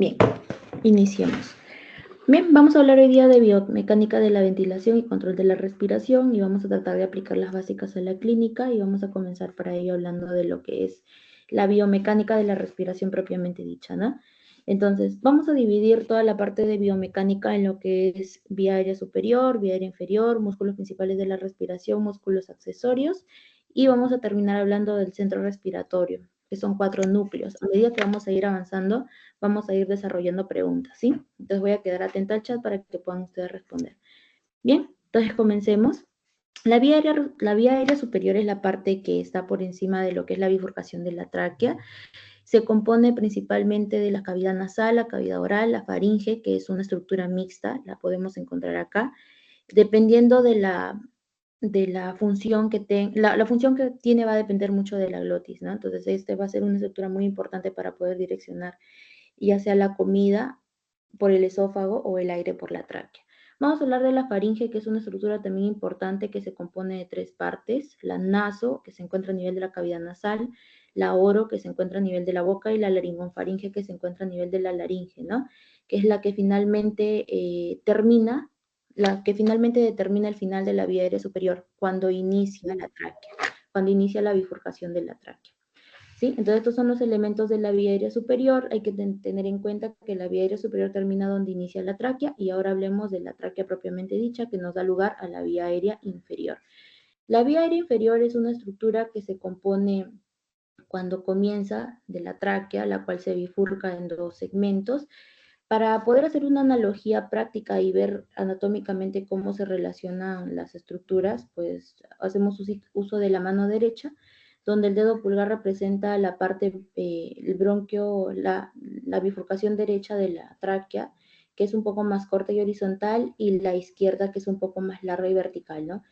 Bien, iniciemos. Bien, vamos a hablar hoy día de biomecánica de la ventilación y control de la respiración y vamos a tratar de aplicar las básicas a la clínica y vamos a comenzar para ello hablando de lo que es la biomecánica de la respiración propiamente dicha, ¿no? Entonces, vamos a dividir toda la parte de biomecánica en lo que es vía aérea superior, vía aérea inferior, músculos principales de la respiración, músculos accesorios y vamos a terminar hablando del centro respiratorio, que son 4 núcleos. A medida que vamos a ir avanzando, vamos a ir desarrollando preguntas, ¿sí? Entonces voy a quedar atenta al chat para que puedan ustedes responder. Bien, entonces comencemos. La vía aérea superior es la parte que está por encima de lo que es la bifurcación de la tráquea. Se compone principalmente de la cavidad nasal, la cavidad oral, la faringe, que es una estructura mixta, la podemos encontrar acá. Dependiendo de la función que la función que tiene va a depender mucho de la glotis, ¿no? Entonces, este va a ser una estructura muy importante para poder direccionar ya sea la comida por el esófago o el aire por la tráquea. Vamos a hablar de la faringe, que es una estructura también importante que se compone de 3 partes, la naso, que se encuentra a nivel de la cavidad nasal, la oro, que se encuentra a nivel de la boca, y la laringofaringe, que se encuentra a nivel de la laringe, ¿no? Que es la que finalmente determina el final de la vía aérea superior, cuando inicia la tráquea, cuando inicia la bifurcación de la tráquea. ¿Sí? Entonces, estos son los elementos de la vía aérea superior. Hay que tener en cuenta que la vía aérea superior termina donde inicia la tráquea y ahora hablemos de la tráquea propiamente dicha, que nos da lugar a la vía aérea inferior. La vía aérea inferior es una estructura que se compone cuando comienza de la tráquea, la cual se bifurca en 2 segmentos. Para poder hacer una analogía práctica y ver anatómicamente cómo se relacionan las estructuras, pues hacemos uso de la mano derecha, donde el dedo pulgar representa la parte, el bronquio, la bifurcación derecha de la tráquea, que es un poco más corta y horizontal, y la izquierda, que es un poco más larga y vertical, ¿no?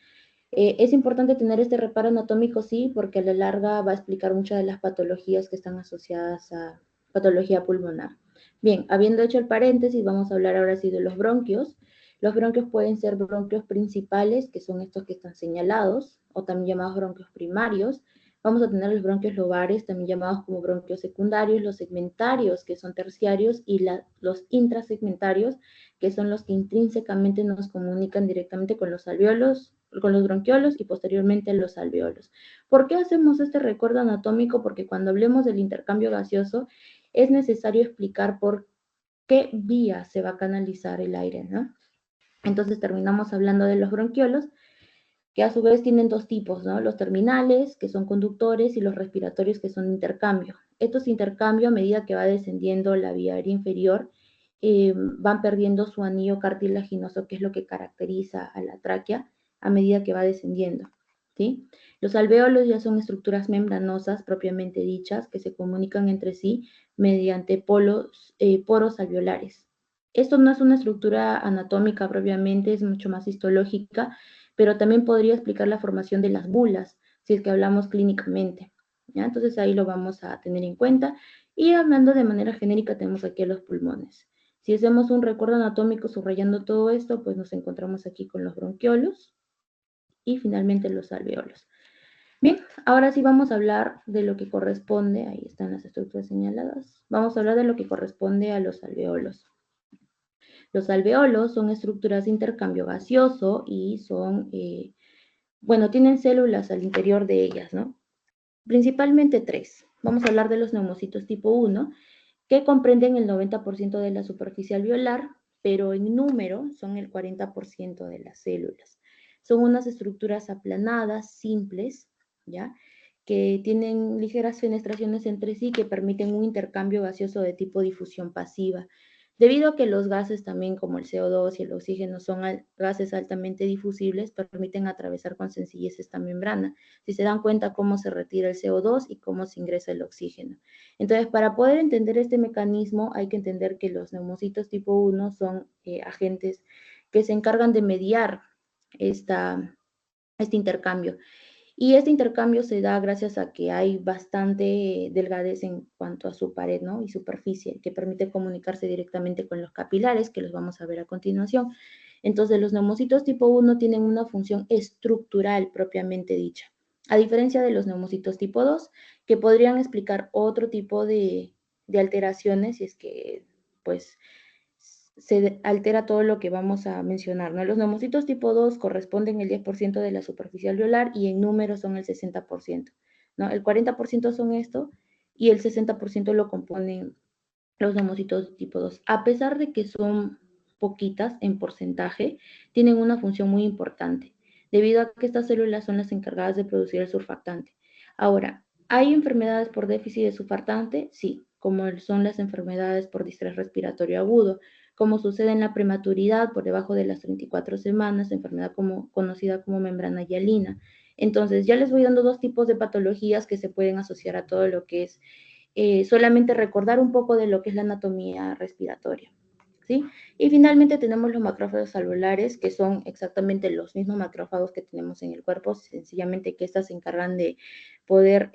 Es importante tener este reparo anatómico, sí, porque a la larga va a explicar muchas de las patologías que están asociadas a patología pulmonar. Bien, habiendo hecho el paréntesis, vamos a hablar ahora sí de los bronquios. Los bronquios pueden ser bronquios principales, que son estos que están señalados, o también llamados bronquios primarios. Vamos a tener los bronquios lobares, también llamados como bronquios secundarios, los segmentarios, que son terciarios, y los intrasegmentarios, que son los que intrínsecamente nos comunican directamente con los alvéolos, con los bronquiolos y posteriormente los alvéolos. ¿Por qué hacemos este recuerdo anatómico? Porque cuando hablemos del intercambio gaseoso es necesario explicar por qué vía se va a canalizar el aire, ¿no? Entonces terminamos hablando de los bronquiolos, que a su vez tienen 2 tipos, ¿no? Los terminales, que son conductores, y los respiratorios, que son intercambio. Estos intercambios, a medida que va descendiendo la vía aérea inferior, van perdiendo su anillo cartilaginoso, que es lo que caracteriza a la tráquea, a medida que va descendiendo, ¿sí? Los alvéolos ya son estructuras membranosas propiamente dichas, que se comunican entre sí mediante poros alveolares. Esto no es una estructura anatómica propiamente, es mucho más histológica, pero también podría explicar la formación de las bulas, si es que hablamos clínicamente, ¿ya? Entonces ahí lo vamos a tener en cuenta. Y hablando de manera genérica, tenemos aquí a los pulmones. Si hacemos un recuerdo anatómico subrayando todo esto, pues nos encontramos aquí con los bronquiolos y finalmente los alvéolos. Bien, ahora sí vamos a hablar de lo que corresponde, ahí están las estructuras señaladas, vamos a hablar de lo que corresponde a los alvéolos. Los alvéolos son estructuras de intercambio gaseoso y son, tienen células al interior de ellas, ¿no? Principalmente 3. Vamos a hablar de los neumocitos tipo 1, que comprenden el 90% de la superficie alveolar, pero en número son el 40% de las células. Son unas estructuras aplanadas, simples, ¿ya? Que tienen ligeras fenestraciones entre sí que permiten un intercambio gaseoso de tipo difusión pasiva. Debido a que los gases también como el CO2 y el oxígeno son gases altamente difusibles, permiten atravesar con sencillez esta membrana. Si se dan cuenta cómo se retira el CO2 y cómo se ingresa el oxígeno. Entonces, para poder entender este mecanismo, hay que entender que los neumocitos tipo 1 son agentes que se encargan de mediar este intercambio. Y este intercambio se da gracias a que hay bastante delgadez en cuanto a su pared, ¿no? Y superficie, que permite comunicarse directamente con los capilares, que los vamos a ver a continuación. Entonces, los neumocitos tipo 1 tienen una función estructural propiamente dicha, a diferencia de los neumocitos tipo 2, que podrían explicar otro tipo de alteraciones, si es que pues se altera todo lo que vamos a mencionar, ¿no? Los neumocitos tipo 2 corresponden el 10% de la superficie alveolar y en número son el 60%, ¿no? El 40% son esto y el 60% lo componen los neumocitos tipo 2. A pesar de que son poquitas en porcentaje, tienen una función muy importante, debido a que estas células son las encargadas de producir el surfactante. Ahora, ¿hay enfermedades por déficit de surfactante? Sí, como son las enfermedades por distrés respiratorio agudo, como sucede en la prematuridad por debajo de las 34 semanas, enfermedad conocida como membrana hialina. Entonces, ya les voy dando dos tipos de patologías que se pueden asociar a todo lo que es solamente recordar un poco de lo que es la anatomía respiratoria, ¿sí? Y finalmente tenemos los macrófagos alveolares, que son exactamente los mismos macrófagos que tenemos en el cuerpo, sencillamente que estas se encargan de poder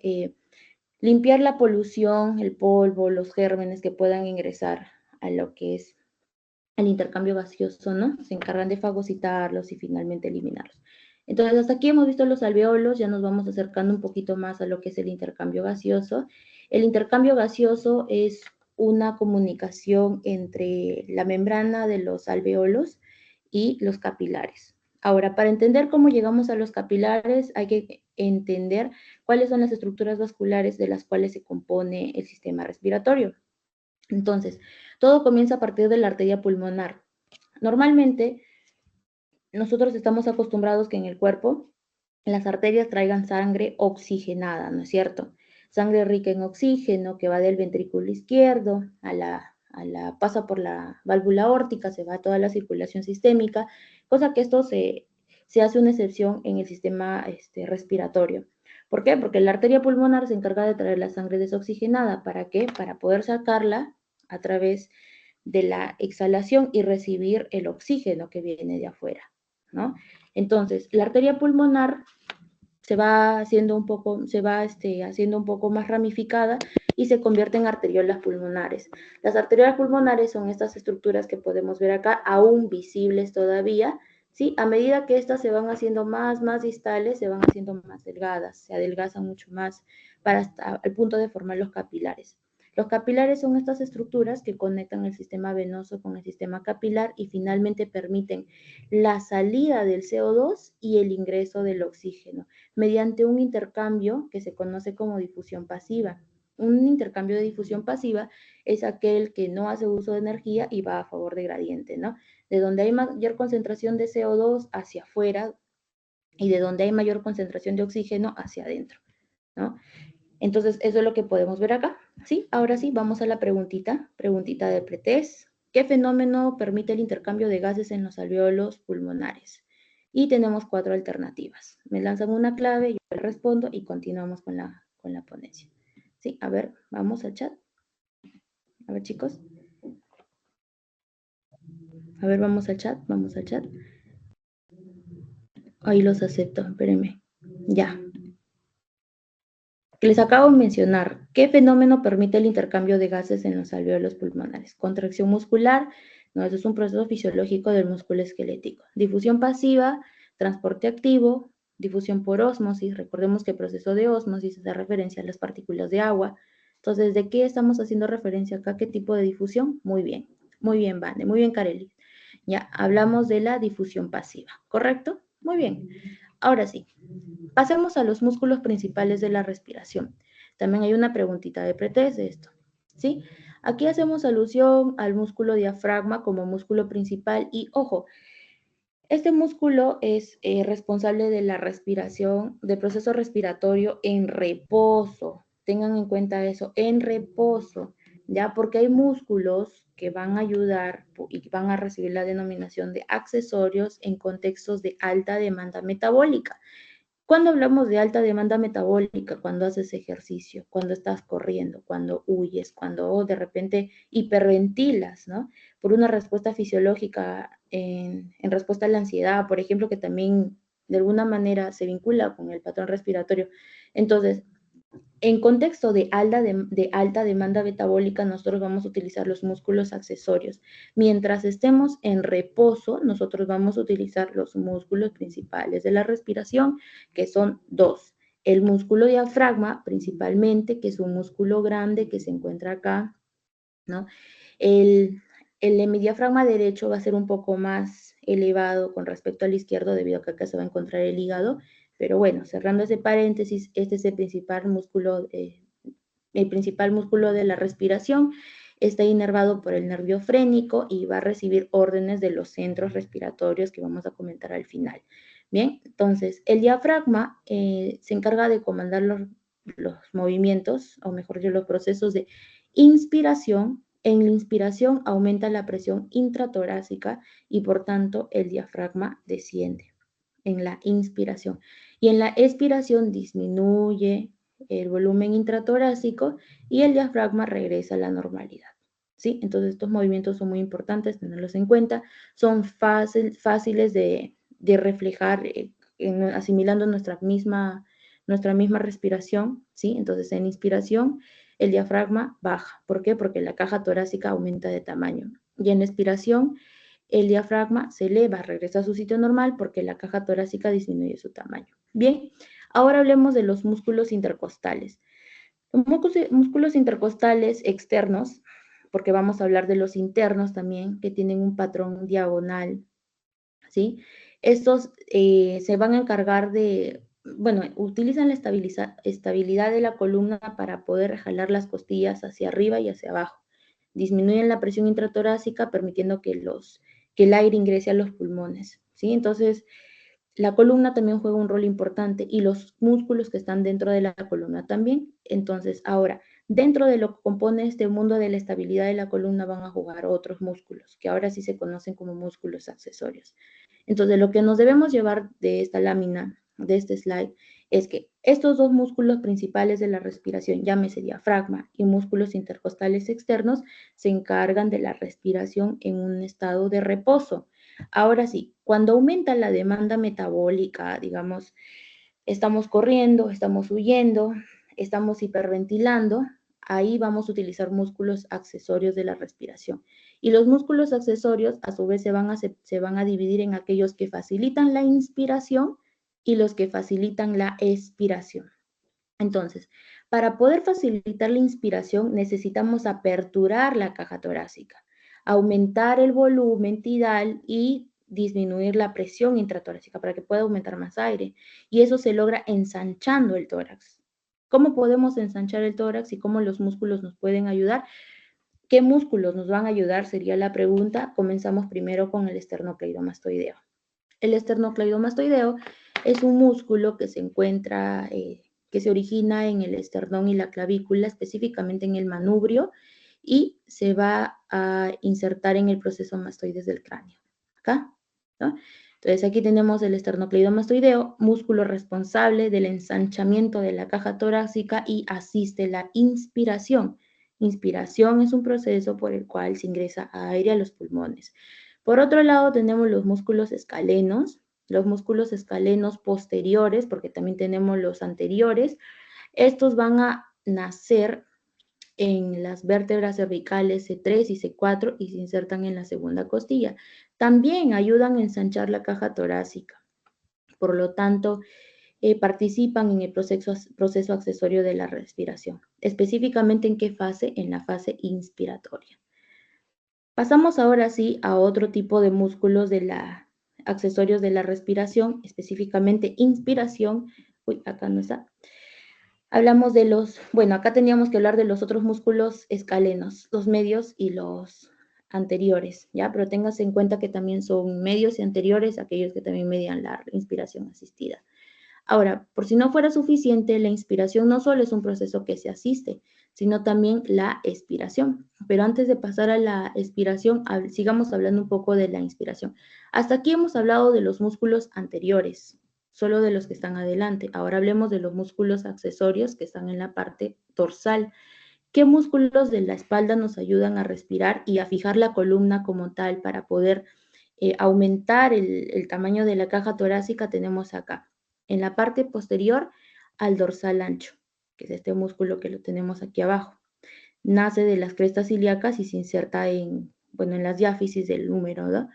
limpiar la polución, el polvo, los gérmenes que puedan ingresar a lo que es el intercambio gaseoso, ¿no? Se encargan de fagocitarlos y finalmente eliminarlos. Entonces, hasta aquí hemos visto los alveolos, ya nos vamos acercando un poquito más a lo que es el intercambio gaseoso. El intercambio gaseoso es una comunicación entre la membrana de los alveolos y los capilares. Ahora, para entender cómo llegamos a los capilares, hay que entender cuáles son las estructuras vasculares de las cuales se compone el sistema respiratorio. Entonces, todo comienza a partir de la arteria pulmonar. Normalmente, nosotros estamos acostumbrados que en el cuerpo las arterias traigan sangre oxigenada, ¿no es cierto? Sangre rica en oxígeno que va del ventrículo izquierdo pasa por la válvula aórtica, se va a toda la circulación sistémica, cosa que esto se hace una excepción en el sistema respiratorio. ¿Por qué? Porque la arteria pulmonar se encarga de traer la sangre desoxigenada. ¿Para qué? Para poder sacarla a través de la exhalación y recibir el oxígeno que viene de afuera, ¿no? Entonces, la arteria pulmonar se va haciendo un poco más ramificada y se convierte en arteriolas pulmonares. Las arteriolas pulmonares son estas estructuras que podemos ver acá, aún visibles todavía, ¿sí? A medida que estas se van haciendo más distales, se van haciendo más delgadas, se adelgazan mucho más hasta el punto de formar los capilares. Los capilares son estas estructuras que conectan el sistema venoso con el sistema capilar y finalmente permiten la salida del CO2 y el ingreso del oxígeno mediante un intercambio que se conoce como difusión pasiva. Un intercambio de difusión pasiva es aquel que no hace uso de energía y va a favor de gradiente, ¿no? De donde hay mayor concentración de CO2 hacia afuera y de donde hay mayor concentración de oxígeno hacia adentro, ¿no? Entonces, eso es lo que podemos ver acá, ¿sí? Ahora sí, vamos a la preguntita de pretest. ¿Qué fenómeno permite el intercambio de gases en los alveolos pulmonares? Y tenemos 4 alternativas. Me lanzan una clave, yo le respondo y continuamos con la ponencia. Sí, a ver, vamos al chat. A ver, chicos. A ver, vamos al chat. Ahí los acepto, espérenme. Ya. Les acabo de mencionar, ¿qué fenómeno permite el intercambio de gases en los alveolos pulmonares? Contracción muscular, no, eso es un proceso fisiológico del músculo esquelético. Difusión pasiva, transporte activo, difusión por ósmosis, recordemos que el proceso de ósmosis hace referencia a las partículas de agua. Entonces, ¿de qué estamos haciendo referencia acá? ¿Qué tipo de difusión? Muy bien, Vane, muy bien, Kareli. Ya, hablamos de la difusión pasiva, ¿correcto? Muy bien. Ahora sí, pasemos a los músculos principales de la respiración. También hay una preguntita de pretest de esto, ¿sí? Aquí hacemos alusión al músculo diafragma como músculo principal y, ojo, este músculo es responsable de la respiración, del proceso respiratorio en reposo. Tengan en cuenta eso, en reposo, ¿ya? Porque hay músculos que van a ayudar y van a recibir la denominación de accesorios en contextos de alta demanda metabólica. Cuando hablamos de alta demanda metabólica, cuando haces ejercicio, cuando estás corriendo, cuando huyes, cuando de repente hiperventilas, ¿no? Por una respuesta fisiológica en respuesta a la ansiedad, por ejemplo, que también de alguna manera se vincula con el patrón respiratorio. Entonces, en contexto de alta demanda metabólica, nosotros vamos a utilizar los músculos accesorios. Mientras estemos en reposo, nosotros vamos a utilizar los músculos principales de la respiración, que son 2. El músculo diafragma, principalmente, que es un músculo grande que se encuentra acá, ¿no? El hemidiafragma derecho va a ser un poco más elevado con respecto al izquierdo debido a que acá se va a encontrar el hígado, pero bueno, cerrando ese paréntesis, este es el principal músculo de la respiración, está inervado por el nervio frénico y va a recibir órdenes de los centros respiratorios que vamos a comentar al final. Bien, entonces el diafragma se encarga de comandar los movimientos, o mejor dicho, los procesos de inspiración. En la inspiración aumenta la presión intratorácica y por tanto el diafragma desciende en la inspiración. Y en la expiración disminuye el volumen intratorácico y el diafragma regresa a la normalidad. ¿Sí? Entonces estos movimientos son muy importantes, tenerlos en cuenta, son fáciles de reflejar asimilando nuestra misma respiración, ¿sí? Entonces en inspiración el diafragma baja. ¿Por qué? Porque la caja torácica aumenta de tamaño. Y en expiración el diafragma se eleva, regresa a su sitio normal porque la caja torácica disminuye su tamaño. Bien, ahora hablemos de los músculos intercostales. Los músculos intercostales externos, porque vamos a hablar de los internos también, que tienen un patrón diagonal, ¿sí? Estos se van a encargar de, bueno, utilizan la estabilidad de la columna para poder jalar las costillas hacia arriba y hacia abajo. Disminuyen la presión intratorácica, permitiendo que el aire ingrese a los pulmones, ¿sí? Entonces, la columna también juega un rol importante y los músculos que están dentro de la columna también. Entonces, ahora, dentro de lo que compone este mundo de la estabilidad de la columna van a jugar otros músculos, que ahora sí se conocen como músculos accesorios. Entonces, lo que nos debemos llevar de esta lámina, de este slide, es que estos dos músculos principales de la respiración, llámese diafragma y músculos intercostales externos, se encargan de la respiración en un estado de reposo. Ahora sí, cuando aumenta la demanda metabólica, digamos, estamos corriendo, estamos huyendo, estamos hiperventilando, ahí vamos a utilizar músculos accesorios de la respiración. Y los músculos accesorios a su vez se van a dividir en aquellos que facilitan la inspiración y los que facilitan la expiración. Entonces, para poder facilitar la inspiración necesitamos aperturar la caja torácica, aumentar el volumen tidal y disminuir la presión intratorácica para que pueda aumentar más aire. Y eso se logra ensanchando el tórax. ¿Cómo podemos ensanchar el tórax y cómo los músculos nos pueden ayudar? ¿Qué músculos nos van a ayudar? Sería la pregunta. Comenzamos primero con el esternocleidomastoideo. El esternocleidomastoideo es un músculo que se encuentra, que se origina en el esternón y la clavícula, específicamente en el manubrio, y se va a insertar en el proceso mastoides del cráneo. Acá, ¿no? Entonces aquí tenemos el esternocleidomastoideo, músculo responsable del ensanchamiento de la caja torácica y asiste la inspiración. Inspiración es un proceso por el cual se ingresa aire a los pulmones. Por otro lado, tenemos los músculos escalenos posteriores, porque también tenemos los anteriores. Estos van a nacer en las vértebras cervicales C3 y C4 y se insertan en la segunda costilla. También ayudan a ensanchar la caja torácica. Por lo tanto, participan en el proceso accesorio de la respiración. ¿Específicamente en qué fase? En la fase inspiratoria. Pasamos ahora sí a otro tipo de músculos accesorios de la respiración, específicamente inspiración. Uy, acá no está. Hablamos de bueno, acá teníamos que hablar de los otros músculos escalenos, los medios y los anteriores, ¿ya? Pero téngase en cuenta que también son medios y anteriores aquellos que también median la inspiración asistida. Ahora, por si no fuera suficiente, la inspiración no solo es un proceso que se asiste, sino también la expiración. Pero antes de pasar a la expiración, sigamos hablando un poco de la inspiración. Hasta aquí hemos hablado de los músculos anteriores, solo de los que están adelante. Ahora hablemos de los músculos accesorios que están en la parte dorsal. ¿Qué músculos de la espalda nos ayudan a respirar y a fijar la columna como tal para poder aumentar el tamaño de la caja torácica? Tenemos acá en la parte posterior al dorsal ancho, que es este músculo que lo tenemos aquí abajo. Nace de las crestas ilíacas y se inserta en las diáfisis del húmero, ¿no?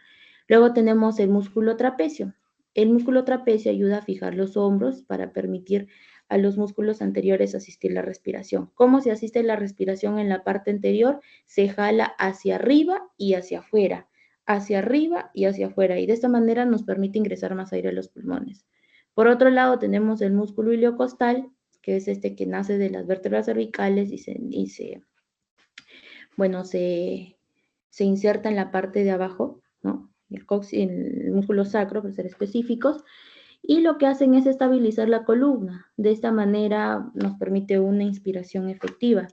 Luego tenemos el músculo trapecio. El músculo trapecio ayuda a fijar los hombros para permitir a los músculos anteriores a asistir la respiración. ¿Cómo se asiste la respiración en la parte anterior? Se jala hacia arriba y hacia afuera, hacia arriba y hacia afuera, y de esta manera nos permite ingresar más aire a los pulmones. Por otro lado, tenemos el músculo iliocostal, que es este que nace de las vértebras cervicales se inserta en la parte de abajo, ¿no? El músculo sacro, para ser específicos, y lo que hacen es estabilizar la columna. De esta manera nos permite una inspiración efectiva.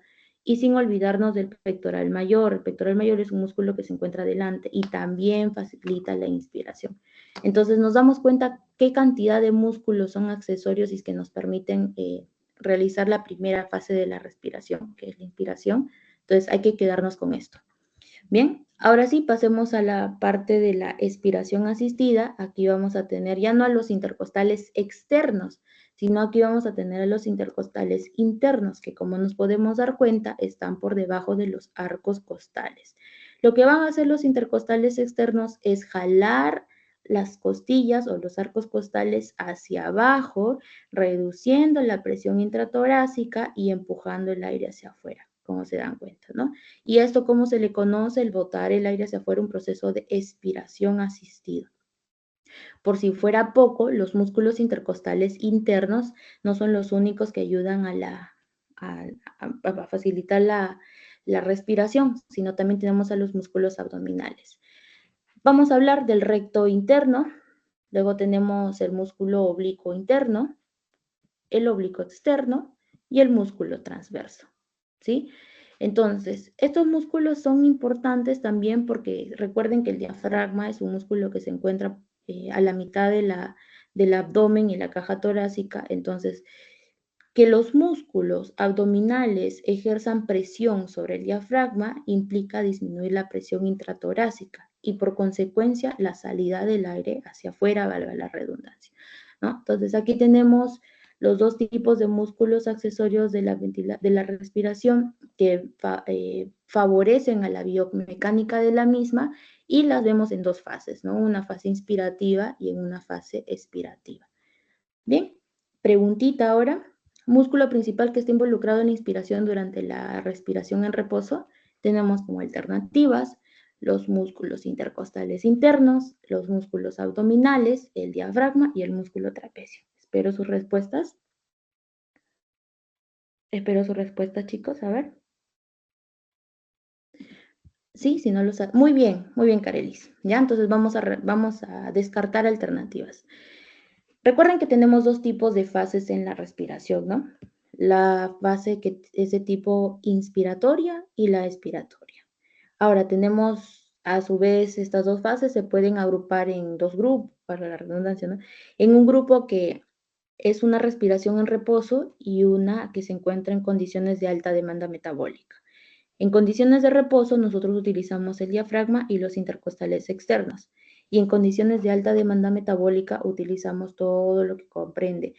Y sin olvidarnos del pectoral mayor. El pectoral mayor es un músculo que se encuentra delante y también facilita la inspiración. Entonces nos damos cuenta qué cantidad de músculos son accesorios y que nos permiten realizar la primera fase de la respiración, que es la inspiración. Entonces hay que quedarnos con esto. Bien, ahora sí, pasemos a la parte de la expiración asistida. Aquí vamos a tener ya no a los intercostales externos, sino aquí vamos a tener a los intercostales internos, que como nos podemos dar cuenta, están por debajo de los arcos costales. Lo que van a hacer los intercostales externos es jalar las costillas o los arcos costales hacia abajo, reduciendo la presión intratorácica y empujando el aire hacia afuera, como se dan cuenta, ¿no? Y esto, ¿cómo se le conoce? El botar el aire hacia afuera, un proceso de expiración asistido. Por si fuera poco, los músculos intercostales internos no son los únicos que ayudan a facilitar la respiración, sino también tenemos a los músculos abdominales. Vamos a hablar del recto interno, luego tenemos el músculo oblicuo interno, el oblicuo externo y el músculo transverso, ¿sí? Entonces, estos músculos son importantes también porque recuerden que el diafragma es un músculo que se encuentra a la mitad del abdomen y la caja torácica. Entonces, que los músculos abdominales ejerzan presión sobre el diafragma implica disminuir la presión intratorácica y por consecuencia la salida del aire hacia afuera, valga la redundancia, ¿no? Entonces, aquí tenemos los dos tipos de músculos accesorios de la respiración que favorecen a la biomecánica de la misma y las vemos en dos fases, ¿no? Una fase inspirativa y en una fase expirativa. Bien, preguntita ahora. Músculo principal que está involucrado en la inspiración durante la respiración en reposo. Tenemos como alternativas los músculos intercostales internos, los músculos abdominales, el diafragma y el músculo trapecio. Espero sus respuestas. Espero sus respuestas, chicos. A ver. Sí, si no lo saben. Muy bien, Carelis. Ya, entonces vamos a descartar alternativas. Recuerden que tenemos dos tipos de fases en la respiración, ¿no? La fase que es de tipo inspiratoria y la expiratoria. Ahora tenemos, a su vez, estas dos fases se pueden agrupar en dos grupos, para la redundancia, ¿no? En un grupo que es una respiración en reposo y una que se encuentra en condiciones de alta demanda metabólica. En condiciones de reposo, nosotros utilizamos el diafragma y los intercostales externos. Y en condiciones de alta demanda metabólica, utilizamos todo lo que comprende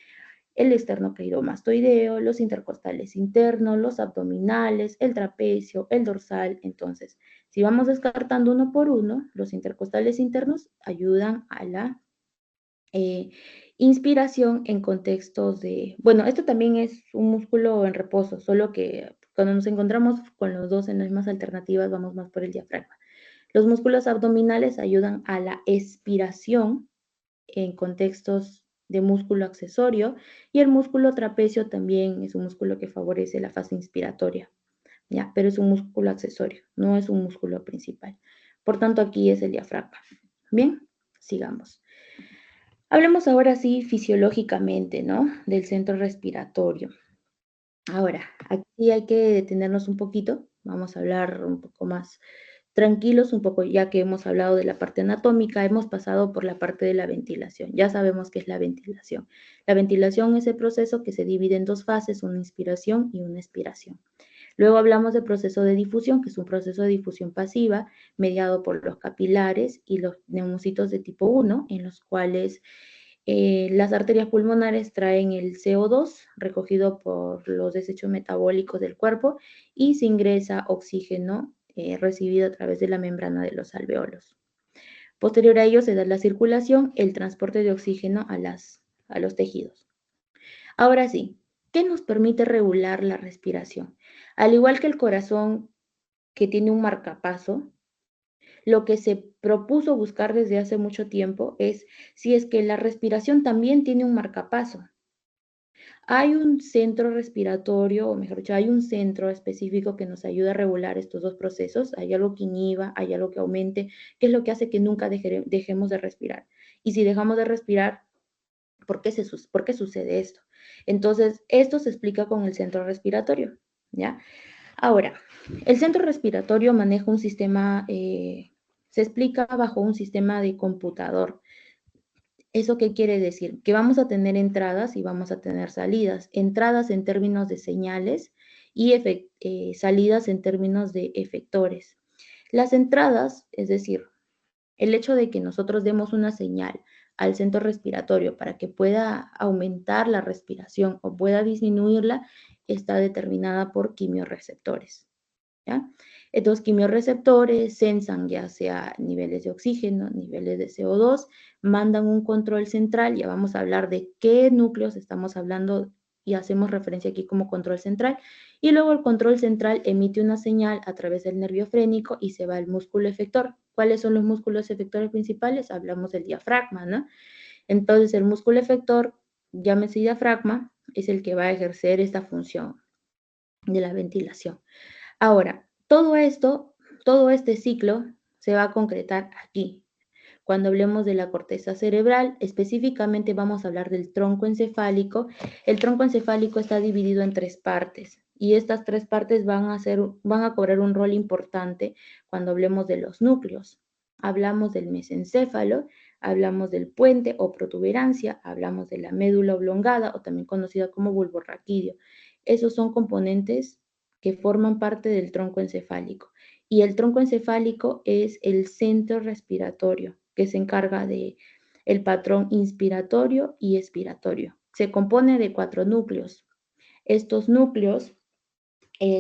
el esternocleidomastoideo, los intercostales internos, los abdominales, el trapecio, el dorsal. Entonces, si vamos descartando uno por uno, los intercostales internos ayudan a la inspiración en contextos de, bueno, esto también es un músculo en reposo, solo que cuando nos encontramos con los dos en las mismas alternativas, vamos más por el diafragma. Los músculos abdominales ayudan a la expiración en contextos de músculo accesorio y el músculo trapecio también es un músculo que favorece la fase inspiratoria, ¿ya? Pero es un músculo accesorio, no es un músculo principal. Por tanto, aquí es el diafragma. Bien, sigamos. Hablemos ahora sí fisiológicamente, ¿no? Del centro respiratorio. Ahora, aquí hay que detenernos un poquito, vamos a hablar un poco más tranquilos, un poco ya que hemos hablado de la parte anatómica, hemos pasado por la parte de la ventilación. Ya sabemos qué es la ventilación. La ventilación es el proceso que se divide en dos fases, una inspiración y una expiración. Luego hablamos del proceso de difusión, que es un proceso de difusión pasiva mediado por los capilares y los neumocitos de tipo 1, en los cuales las arterias pulmonares traen el CO2 recogido por los desechos metabólicos del cuerpo y se ingresa oxígeno recibido a través de la membrana de los alveolos. Posterior a ello se da la circulación, el transporte de oxígeno a los tejidos. Ahora sí, ¿Qué nos permite regular la respiración? Al igual que el corazón, que tiene un marcapaso, lo que se propuso buscar desde hace mucho tiempo es si es que la respiración también tiene un marcapaso. Hay un centro respiratorio, o mejor dicho, hay un centro específico que nos ayuda a regular estos dos procesos. Hay algo que inhiba, hay algo que aumente, que es lo que hace que nunca dejemos de respirar. Y si dejamos de respirar, ¿por qué sucede esto? Entonces, esto se explica con el centro respiratorio, ¿ya? Ahora, el centro respiratorio maneja un sistema, se explica bajo un sistema de computador. ¿Eso qué quiere decir? Que vamos a tener entradas y vamos a tener salidas. Entradas en términos de señales y salidas en términos de efectores. Las entradas, es decir, el hecho de que nosotros demos una señal al centro respiratorio para que pueda aumentar la respiración o pueda disminuirla, está determinada por quimiorreceptores. ¿Ya? Estos quimiorreceptores sensan ya sea niveles de oxígeno, niveles de CO2, mandan un control central, ya vamos a hablar de qué núcleos estamos hablando y hacemos referencia aquí como control central, y luego el control central emite una señal a través del nervio frénico y se va al músculo efector. ¿Cuáles son los músculos efectores principales? Hablamos del diafragma, ¿no? Entonces el músculo efector, llámese diafragma, es el que va a ejercer esta función de la ventilación. Ahora, todo este ciclo se va a concretar aquí. Cuando hablemos de la corteza cerebral, específicamente vamos a hablar del tronco encefálico. El tronco encefálico está dividido en tres partes y estas tres partes van a cobrar un rol importante cuando hablemos de los núcleos. Hablamos del mesencéfalo, hablamos del puente o protuberancia, hablamos de la médula oblongada o también conocida como bulbo raquídeo. Esos son componentes que forman parte del tronco encefálico. Y el tronco encefálico es el centro respiratorio que se encarga de el patrón inspiratorio y expiratorio. Se compone de 4 núcleos. Estos núcleos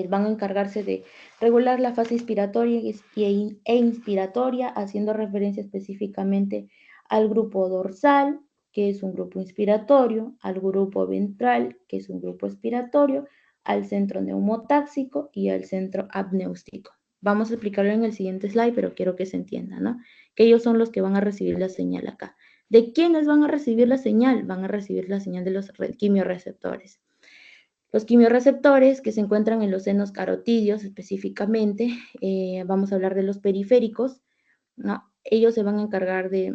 van a encargarse de regular la fase inspiratoria e inspiratoria, haciendo referencia específicamente al grupo dorsal, que es un grupo inspiratorio, al grupo ventral, que es un grupo expiratorio, al centro neumotáxico y al centro apnéustico. Vamos a explicarlo en el siguiente slide, pero quiero que se entienda, ¿no? Que ellos son los que van a recibir la señal acá. ¿De quiénes van a recibir la señal? Van a recibir la señal de los quimiorreceptores. Los quimiorreceptores que se encuentran en los senos carotídeos específicamente, vamos a hablar de los periféricos, ¿no? Ellos se van a encargar de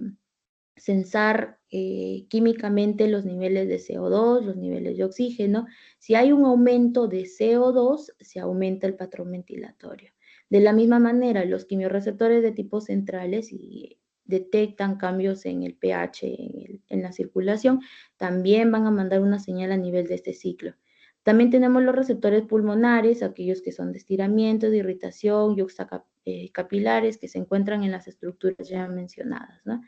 sensar químicamente los niveles de CO2, los niveles de oxígeno. Si hay un aumento de CO2, se aumenta el patrón ventilatorio. De la misma manera, los quimiorreceptores de tipo centrales y detectan cambios en el pH, en la circulación, también van a mandar una señal a nivel de este ciclo. También tenemos los receptores pulmonares, aquellos que son de estiramiento, de irritación, yuxtacapilares, que se encuentran en las estructuras ya mencionadas, ¿no?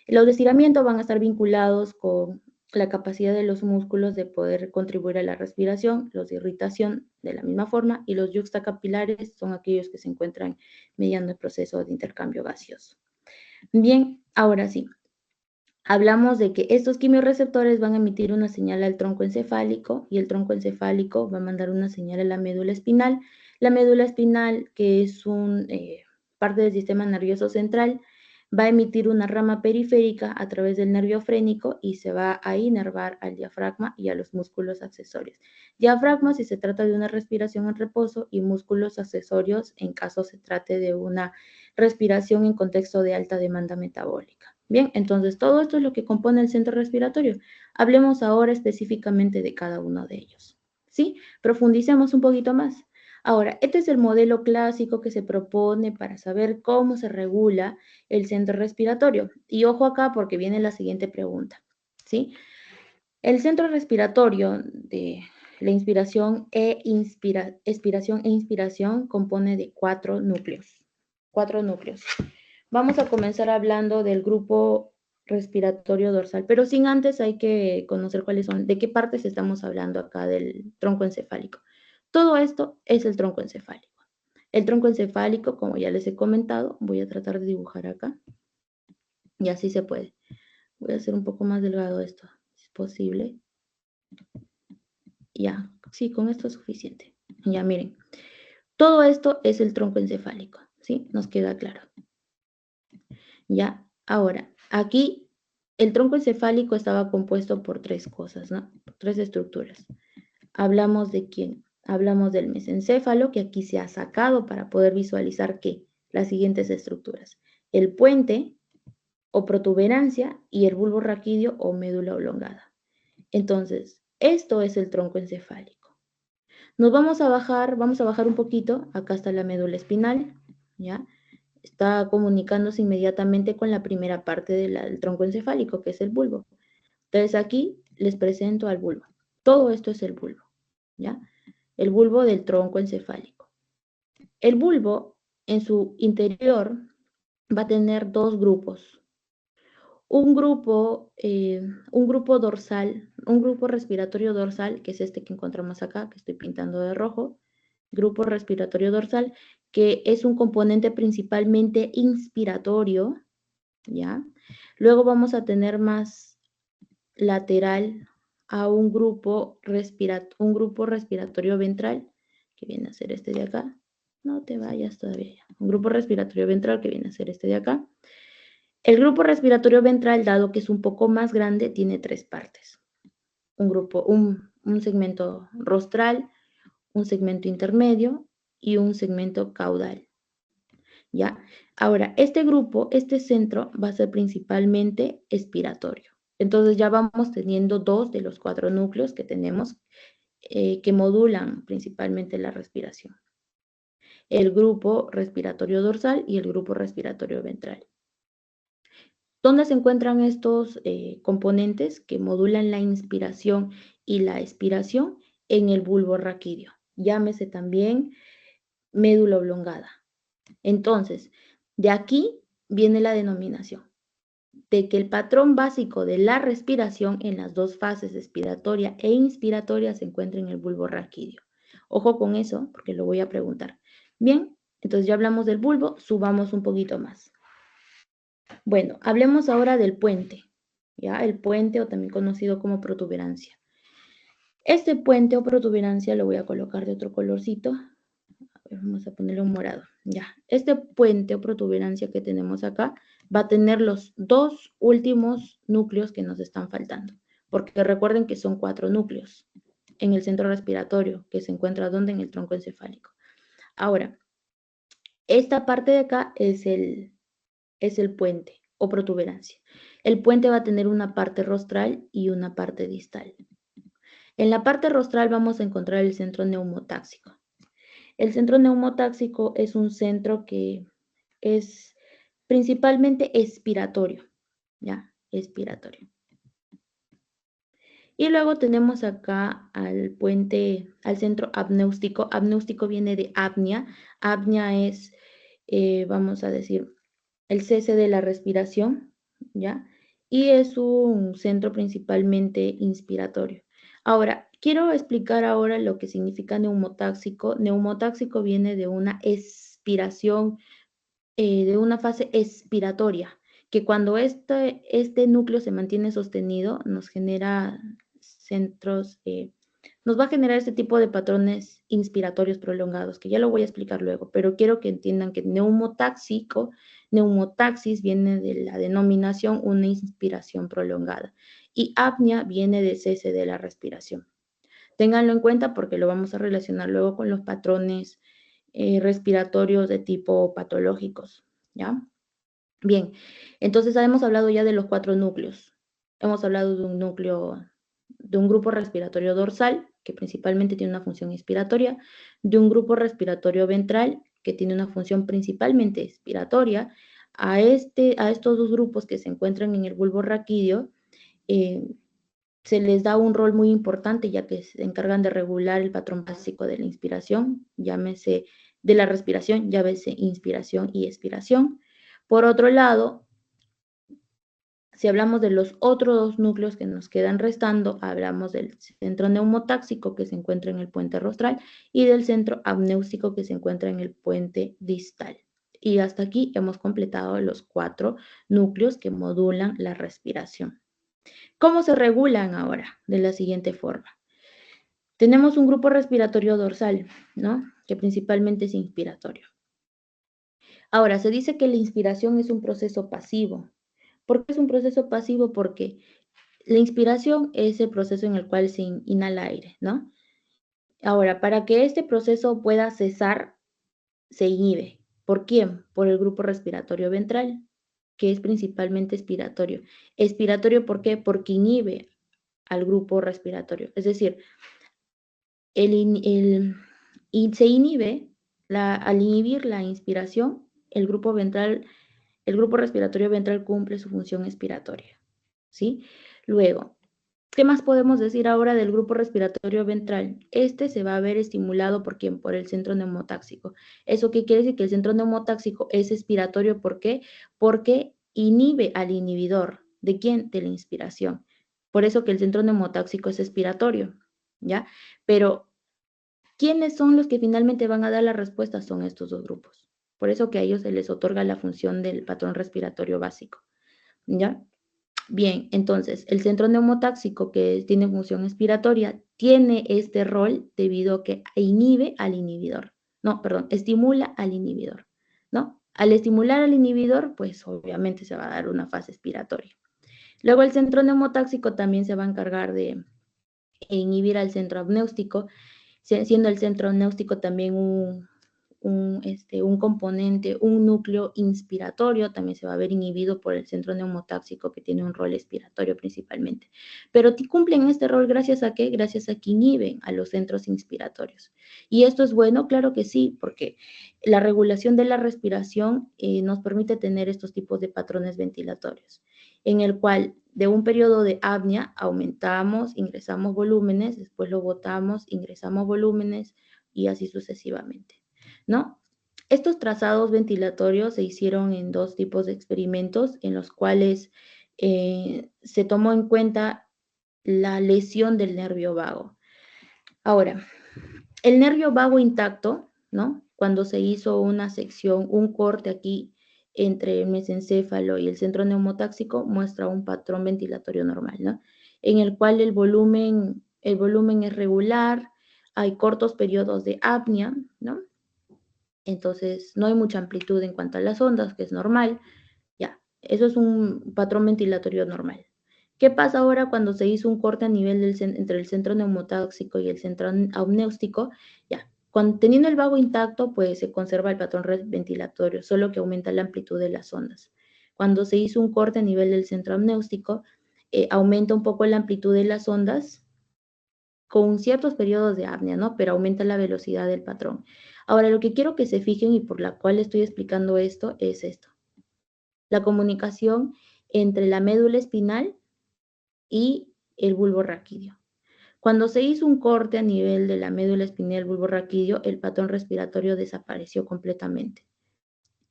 Los de estiramiento van a estar vinculados con la capacidad de los músculos de poder contribuir a la respiración, los de irritación de la misma forma, y los yuxtacapilares son aquellos que se encuentran mediando el proceso de intercambio gaseoso. Bien, ahora sí, hablamos de que estos quimiorreceptores van a emitir una señal al tronco encefálico y el tronco encefálico va a mandar una señal a la médula espinal. La médula espinal, que es parte del sistema nervioso central, va a emitir una rama periférica a través del nervio frénico y se va a inervar al diafragma y a los músculos accesorios. Diafragma si se trata de una respiración en reposo y músculos accesorios en caso se trate de una respiración en contexto de alta demanda metabólica. Bien, entonces todo esto es lo que compone el centro respiratorio. Hablemos ahora específicamente de cada uno de ellos. ¿Sí? Profundicemos un poquito más. Ahora, este es el modelo clásico que se propone para saber cómo se regula el centro respiratorio. Y ojo acá porque viene la siguiente pregunta. ¿Sí? El centro respiratorio de la expiración e inspiración compone de 4 núcleos. 4 núcleos. Vamos a comenzar hablando del grupo respiratorio dorsal, pero sin antes hay que conocer cuáles son, de qué partes estamos hablando acá del tronco encefálico. Todo esto es el tronco encefálico. El tronco encefálico, como ya les he comentado, voy a tratar de dibujar acá y así se puede. Voy a hacer un poco más delgado esto, si es posible. Ya, sí, con esto es suficiente. Ya, miren. Todo esto es el tronco encefálico, ¿sí? Nos queda claro. Ya, ahora, aquí el tronco encefálico estaba compuesto por tres cosas, ¿no? Por tres estructuras. Hablamos de quién? Hablamos del mesencéfalo, que aquí se ha sacado para poder visualizar ¿qué? Las siguientes estructuras. El puente o protuberancia y el bulbo raquídeo o médula oblongada. Entonces, esto es el tronco encefálico. Nos vamos a bajar un poquito. Acá está la médula espinal, ¿ya? Está comunicándose inmediatamente con la primera parte del tronco encefálico, que es el bulbo. Entonces aquí les presento al bulbo. Todo esto es el bulbo, ¿ya? El bulbo del tronco encefálico. El bulbo en su interior va a tener dos grupos. Un grupo dorsal, un grupo respiratorio dorsal, que es este que encontramos acá, que estoy pintando de rojo, grupo respiratorio dorsal, que es un componente principalmente inspiratorio, ¿ya? Luego vamos a tener más lateral a un grupo respiratorio ventral, que viene a ser este de acá. No te vayas todavía. Un grupo respiratorio ventral, que viene a ser este de acá. El grupo respiratorio ventral, dado que es un poco más grande, tiene tres partes. Un segmento rostral, un segmento intermedio y un segmento caudal. ¿Ya? Ahora, este centro va a ser principalmente expiratorio. Entonces ya vamos teniendo dos de los cuatro núcleos que tenemos que modulan principalmente la respiración. El grupo respiratorio dorsal y el grupo respiratorio ventral. ¿Dónde se encuentran estos componentes que modulan la inspiración y la expiración? En el bulbo raquídeo. Llámese también médula oblongada. Entonces, de aquí viene la denominación de que el patrón básico de la respiración en las dos fases expiratoria e inspiratoria se encuentra en el bulbo raquídeo. Ojo con eso, porque lo voy a preguntar. Bien, entonces ya hablamos del bulbo, subamos un poquito más. Bueno, hablemos ahora del puente, ¿ya? El puente o también conocido como protuberancia. Este puente o protuberancia lo voy a colocar de otro colorcito. Vamos a ponerle un morado, ya. Este puente o protuberancia que tenemos acá va a tener los dos últimos núcleos que nos están faltando, porque recuerden que son 4 núcleos en el centro respiratorio, que se encuentra ¿dónde? En el tronco encefálico. Ahora, esta parte de acá es el puente o protuberancia. El puente va a tener una parte rostral y una parte distal. En la parte rostral vamos a encontrar el centro neumotáxico. El centro neumotáxico es un centro que es principalmente expiratorio, ¿ya? Expiratorio. Y luego tenemos acá al centro apnéustico. Apnéustico viene de apnea. Apnea es, vamos a decir, el cese de la respiración, ¿ya? Y es un centro principalmente inspiratorio. Ahora, quiero explicar ahora lo que significa neumotáxico. Neumotáxico viene de una expiración, de una fase expiratoria, que cuando este núcleo se mantiene sostenido, nos genera nos va a generar este tipo de patrones inspiratorios prolongados, que ya lo voy a explicar luego, pero quiero que entiendan que neumotaxis viene de la denominación una inspiración prolongada y apnea viene de cese de la respiración. Ténganlo en cuenta porque lo vamos a relacionar luego con los patrones respiratorios de tipo patológicos, ¿ya? Bien, entonces hemos hablado ya de los 4 núcleos. Hemos hablado de un núcleo, de un grupo respiratorio dorsal, que principalmente tiene una función inspiratoria, de un grupo respiratorio ventral, que tiene una función principalmente expiratoria. A estos dos grupos que se encuentran en el bulbo raquídeo, se les da un rol muy importante, ya que se encargan de regular el patrón básico de la inspiración, llámese de la respiración, llámese inspiración y expiración. Por otro lado, si hablamos de los otros dos núcleos que nos quedan restando, hablamos del centro neumotáxico que se encuentra en el puente rostral y del centro apnéustico que se encuentra en el puente distal. Y hasta aquí hemos completado los 4 núcleos que modulan la respiración. ¿Cómo se regulan ahora? De la siguiente forma. Tenemos un grupo respiratorio dorsal, ¿no? Que principalmente es inspiratorio. Ahora, se dice que la inspiración es un proceso pasivo. ¿Por qué es un proceso pasivo? Porque la inspiración es el proceso en el cual se inhala aire, ¿no? Ahora, para que este proceso pueda cesar, se inhibe. ¿Por quién? Por el grupo respiratorio ventral, que es principalmente expiratorio. Expiratorio, ¿por qué? Porque inhibe al grupo respiratorio. Es decir, y se inhibe, al inhibir la inspiración, el grupo respiratorio ventral cumple su función expiratoria, ¿sí? Luego, ¿qué más podemos decir ahora del grupo respiratorio ventral? Este se va a ver estimulado ¿por quién? Por el centro neumotáxico. ¿Eso qué quiere decir? Que el centro neumotáxico es expiratorio, ¿por qué? Porque inhibe al inhibidor. ¿De quién? De la inspiración. Por eso que el centro neumotáxico es expiratorio, ¿ya? Pero ¿quiénes son los que finalmente van a dar la respuesta? Son estos dos grupos. Por eso que a ellos se les otorga la función del patrón respiratorio básico, ¿ya? Bien, entonces, el centro neumotáxico, que tiene función expiratoria, tiene este rol debido a que inhibe al inhibidor. No, perdón, estimula al inhibidor, ¿no? Al estimular al inhibidor, pues obviamente se va a dar una fase expiratoria. Luego el centro neumotáxico también se va a encargar de inhibir al centro apnéustico, siendo el centro apnéustico también un componente, un núcleo inspiratorio, también se va a ver inhibido por el centro neumotáxico que tiene un rol expiratorio principalmente. Pero cumplen este rol gracias a qué? Gracias a que inhiben a los centros inspiratorios. ¿Y esto es bueno? Claro que sí, porque la regulación de la respiración nos permite tener estos tipos de patrones ventilatorios, en el cual de un periodo de apnea aumentamos, ingresamos volúmenes, después lo botamos, ingresamos volúmenes y así sucesivamente, ¿no? Estos trazados ventilatorios se hicieron en dos tipos de experimentos en los cuales se tomó en cuenta la lesión del nervio vago. Ahora, el nervio vago intacto, ¿no? Cuando se hizo una sección, un corte aquí entre el mesencéfalo y el centro neumotáxico, muestra un patrón ventilatorio normal, ¿no? En el cual el volumen es regular, hay cortos periodos de apnea, ¿no? Entonces, no hay mucha amplitud en cuanto a las ondas, que es normal. Ya, eso es un patrón ventilatorio normal. ¿Qué pasa ahora cuando se hizo un corte a nivel entre el centro neumotáxico y el centro apnéustico? Ya, teniendo el vago intacto, pues se conserva el patrón ventilatorio, solo que aumenta la amplitud de las ondas. Cuando se hizo un corte a nivel del centro apnéustico, aumenta un poco la amplitud de las ondas con ciertos periodos de apnea, ¿no? Pero aumenta la velocidad del patrón. Ahora, lo que quiero que se fijen y por la cual estoy explicando esto es esto: la comunicación entre la médula espinal y el bulbo raquídeo. Cuando se hizo un corte a nivel de la médula espinal y el bulbo raquídeo, el patrón respiratorio desapareció completamente.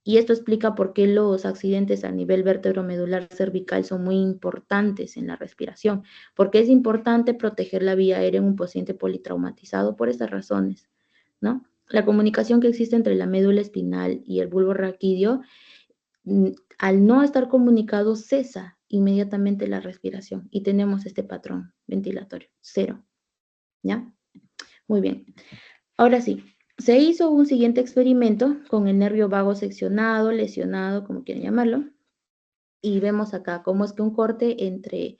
Y esto explica por qué los accidentes a nivel vértebro-medular cervical son muy importantes en la respiración, porque es importante proteger la vía aérea en un paciente politraumatizado por estas razones, ¿no? La comunicación que existe entre la médula espinal y el bulbo raquídeo, al no estar comunicado, cesa inmediatamente la respiración y tenemos este patrón ventilatorio, cero, ¿ya? Muy bien. Ahora sí, se hizo un siguiente experimento con el nervio vago seccionado, lesionado, como quieran llamarlo, y vemos acá cómo es que un corte entre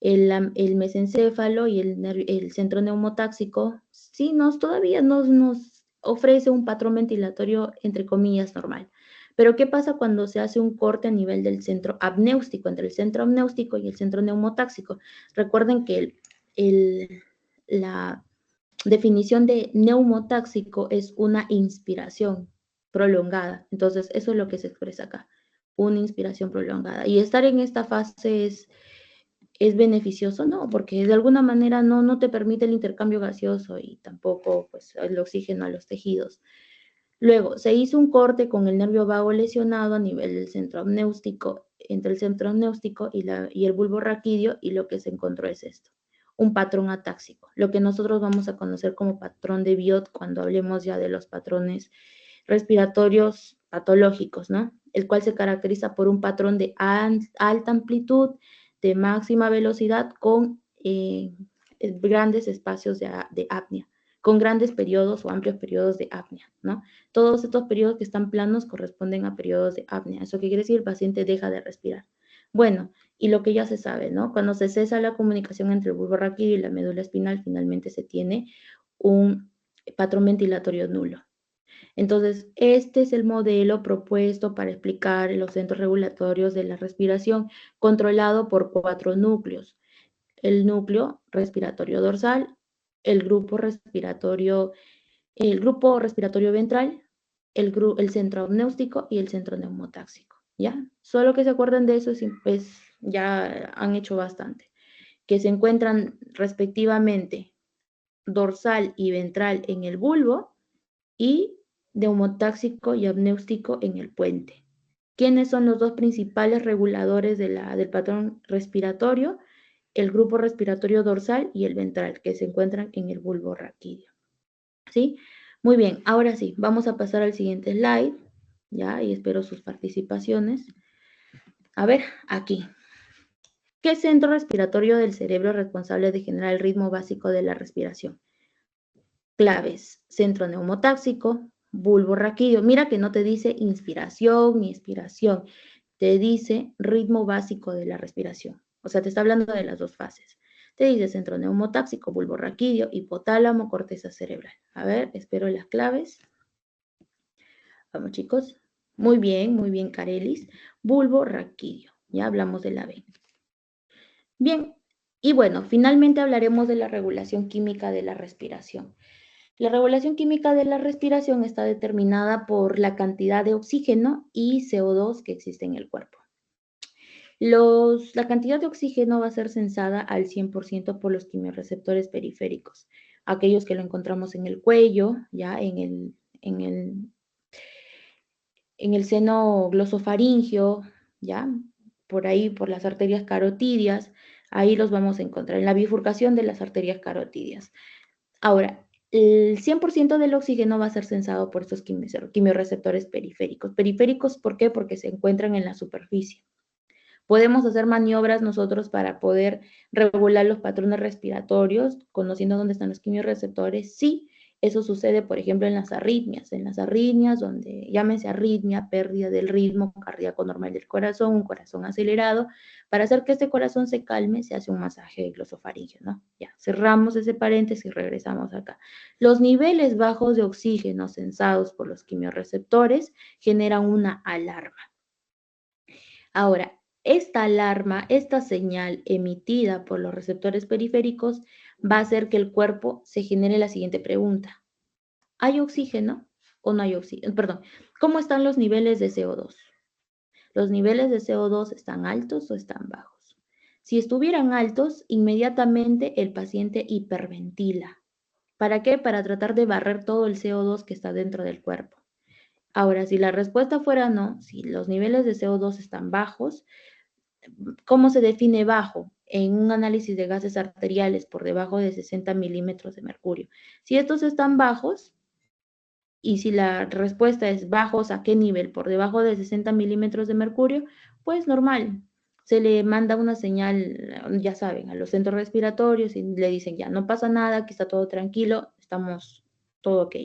el mesencéfalo y el centro neumotáxico, sí, todavía nos ofrece un patrón ventilatorio, entre comillas, normal. Pero ¿qué pasa cuando se hace un corte a nivel del centro apnéustico, entre el centro apnéustico y el centro neumotáxico? Recuerden que la definición de neumotáxico es una inspiración prolongada. Entonces, eso es lo que se expresa acá, una inspiración prolongada. Y estar en esta fase es beneficioso, no, porque de alguna manera no te permite el intercambio gaseoso y tampoco pues, el oxígeno a los tejidos. Luego, se hizo un corte con el nervio vago lesionado a nivel del centro apnéustico, entre el centro apnéustico y el bulbo raquídeo, y lo que se encontró es esto: un patrón atáxico, lo que nosotros vamos a conocer como patrón de Biot cuando hablemos ya de los patrones respiratorios patológicos, ¿no? El cual se caracteriza por un patrón de alta amplitud, de máxima velocidad, con grandes espacios de apnea, con grandes periodos o amplios periodos de apnea, ¿no? Todos estos periodos que están planos corresponden a periodos de apnea. ¿Eso qué quiere decir? El paciente deja de respirar. Bueno, y lo que ya se sabe, ¿no? Cuando se cesa la comunicación entre el bulbo raquídeo y la médula espinal, finalmente se tiene un patrón ventilatorio nulo. Entonces, este es el modelo propuesto para explicar los centros regulatorios de la respiración, controlado por 4 núcleos. El núcleo respiratorio dorsal, el grupo respiratorio ventral, el centro apnéustico y el centro neumotáxico, ¿ya? Solo que se acuerden de eso, pues ya han hecho bastante. Que se encuentran respectivamente dorsal y ventral en el bulbo y neumotáxico y apnéustico en el puente. ¿Quiénes son los dos principales reguladores del patrón respiratorio? El grupo respiratorio dorsal y el ventral, que se encuentran en el bulbo raquídeo. ¿Sí? Muy bien, ahora sí, vamos a pasar al siguiente slide, ¿ya? Y espero sus participaciones. A ver, aquí. ¿Qué centro respiratorio del cerebro es responsable de generar el ritmo básico de la respiración? Claves: centro neumotáxico, bulbo raquídeo. Mira que no te dice inspiración ni expiración, te dice ritmo básico de la respiración. O sea, te está hablando de las dos fases. Te dice centro neumotáxico, bulbo raquídeo, hipotálamo, corteza cerebral. A ver, espero las claves. Vamos, chicos. Muy bien, Carelis. Bulbo raquídeo. Ya hablamos de la B. Bien, y bueno, finalmente hablaremos de la regulación química de la respiración. La regulación química de la respiración está determinada por la cantidad de oxígeno y CO2 que existe en el cuerpo. La cantidad de oxígeno va a ser censada al 100% por los quimiorreceptores periféricos, aquellos que lo encontramos en el cuello, ya en el seno glosofaringeo, ya por ahí, por las arterias carotidias, ahí los vamos a encontrar, en la bifurcación de las arterias carotidias. Ahora, el 100% del oxígeno va a ser censado por estos quimiorreceptores periféricos. ¿Periféricos por qué? Porque se encuentran en la superficie. Podemos hacer maniobras nosotros para poder regular los patrones respiratorios, conociendo dónde están los quimiorreceptores. Sí, eso sucede, por ejemplo, en las arritmias donde llámese arritmia, pérdida del ritmo cardíaco normal del corazón, un corazón acelerado. Para hacer que este corazón se calme, se hace un masaje glosofaríngeo, ¿no? Ya, cerramos ese paréntesis y regresamos acá. Los niveles bajos de oxígeno censados por los quimiorreceptores generan una alarma. Ahora, esta alarma, esta señal emitida por los receptores periféricos va a hacer que el cuerpo se genere la siguiente pregunta. ¿Hay oxígeno o no hay oxígeno? Perdón, ¿cómo están los niveles de CO2? ¿Los niveles de CO2 están altos o están bajos? Si estuvieran altos, inmediatamente el paciente hiperventila. ¿Para qué? Para tratar de barrer todo el CO2 que está dentro del cuerpo. Ahora, si la respuesta fuera no, si los niveles de CO2 están bajos, ¿cómo se define bajo? En un análisis de gases arteriales por debajo de 60 milímetros de mercurio. Si estos están bajos, y si la respuesta es bajos, ¿a qué nivel? Por debajo de 60 milímetros de mercurio, pues normal. Se le manda una señal, ya saben, a los centros respiratorios y le dicen, ya, no pasa nada, aquí está todo tranquilo, estamos todo ok.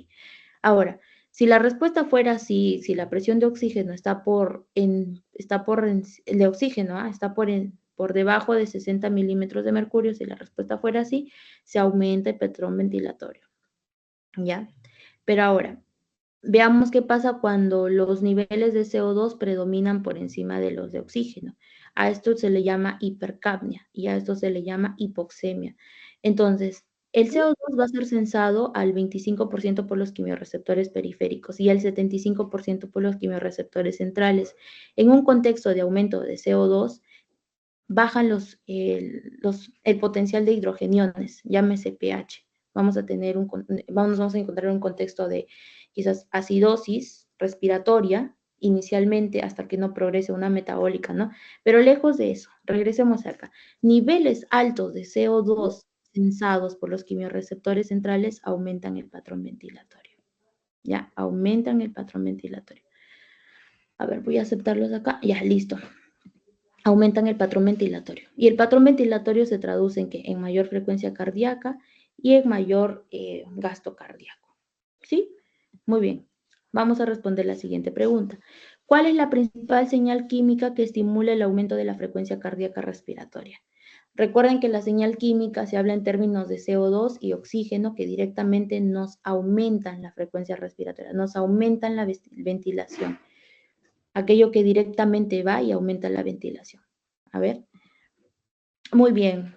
Ahora, si la respuesta fuera sí, si la presión de oxígeno está de oxígeno, está por debajo de 60 milímetros de mercurio, si la respuesta fuera así, se aumenta el patrón ventilatorio, ¿ya? Pero ahora, veamos qué pasa cuando los niveles de CO2 predominan por encima de los de oxígeno. A esto se le llama hipercapnia y a esto se le llama hipoxemia. Entonces, el CO2 va a ser censado al 25% por los quimiorreceptores periféricos y al 75% por los quimiorreceptores centrales. En un contexto de aumento de CO2, bajan el potencial de hidrogeniones, llámese pH. Vamos a encontrar un contexto de quizás acidosis respiratoria inicialmente hasta que no progrese una metabólica, ¿no? Pero lejos de eso, regresemos acá. Niveles altos de CO2 censados por los quimiorreceptores centrales aumentan el patrón ventilatorio. Ya, aumentan el patrón ventilatorio. A ver, voy a aceptarlos acá. Ya, listo. aumentan el patrón ventilatorio. Y el patrón ventilatorio se traduce en que en mayor frecuencia cardíaca y en mayor gasto cardíaco. ¿Sí? Muy bien. Vamos a responder la siguiente pregunta. ¿Cuál es la principal señal química que estimula el aumento de la frecuencia cardíaca respiratoria? Recuerden que la señal química se habla en términos de CO2 y oxígeno que directamente nos aumentan la frecuencia respiratoria, nos aumentan la ventilación. Aquello que directamente va y aumenta la ventilación. A ver. Muy bien,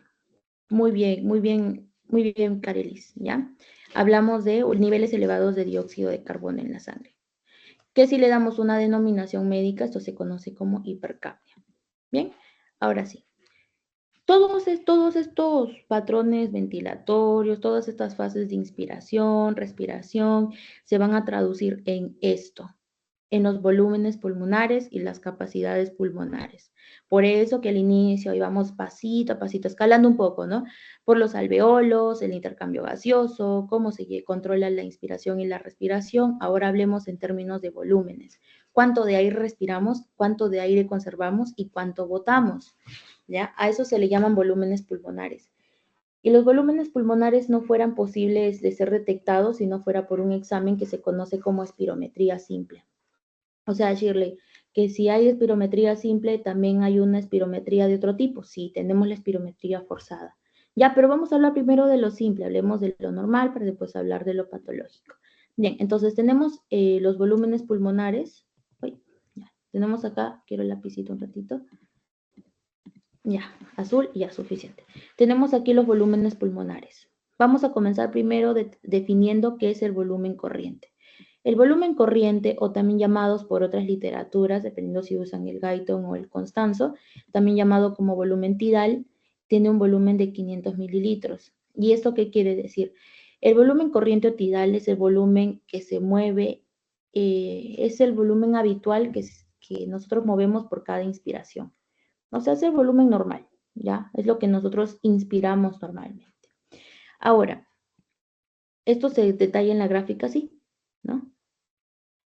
muy bien, muy bien, muy bien, Carelis, ¿ya? Hablamos de niveles elevados de dióxido de carbono en la sangre. Que si le damos una denominación médica, esto se conoce como hipercapnia. Bien, ahora sí. Todos estos patrones ventilatorios, todas estas fases de inspiración, respiración, se van a traducir en esto, en los volúmenes pulmonares y las capacidades pulmonares. Por eso que al inicio íbamos pasito a pasito, escalando un poco, ¿no? Por los alveolos, el intercambio gaseoso, cómo se controla la inspiración y la respiración. Ahora hablemos en términos de volúmenes. ¿Cuánto de aire respiramos? ¿Cuánto de aire conservamos? ¿Y cuánto botamos? ¿Ya? A eso se le llaman volúmenes pulmonares. Y los volúmenes pulmonares no fueran posibles de ser detectados si no fuera por un examen que se conoce como espirometría simple. O sea, Shirley, que si hay espirometría simple, también hay una espirometría de otro tipo. Sí, tenemos la espirometría forzada. Ya, pero vamos a hablar primero de lo simple, hablemos de lo normal para después hablar de lo patológico. Bien, entonces tenemos los volúmenes pulmonares. Uy, ya, tenemos acá, quiero el lapicito un ratito. Ya, azul, ya, suficiente. Tenemos aquí los volúmenes pulmonares. Vamos a comenzar primero definiendo qué es el volumen corriente. El volumen corriente, o también llamados por otras literaturas, dependiendo si usan el Guyton o el Constanzo, también llamado como volumen tidal, tiene un volumen de 500 mililitros. ¿Y esto qué quiere decir? El volumen corriente o tidal es el volumen que se mueve, es el volumen habitual que nosotros movemos por cada inspiración. O sea, es el volumen normal, ¿ya? Es lo que nosotros inspiramos normalmente. Ahora, esto se detalla en la gráfica así, ¿no?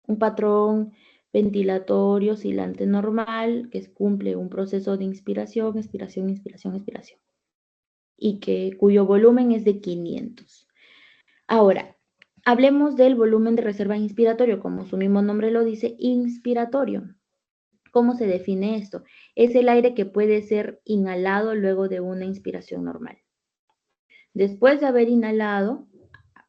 Un patrón ventilatorio oscilante normal que cumple un proceso de inspiración, expiración, inspiración, expiración. Y cuyo volumen es de 500. Ahora, hablemos del volumen de reserva inspiratorio, como su mismo nombre lo dice, inspiratorio. ¿Cómo se define esto? Es el aire que puede ser inhalado luego de una inspiración normal. Después de haber inhalado,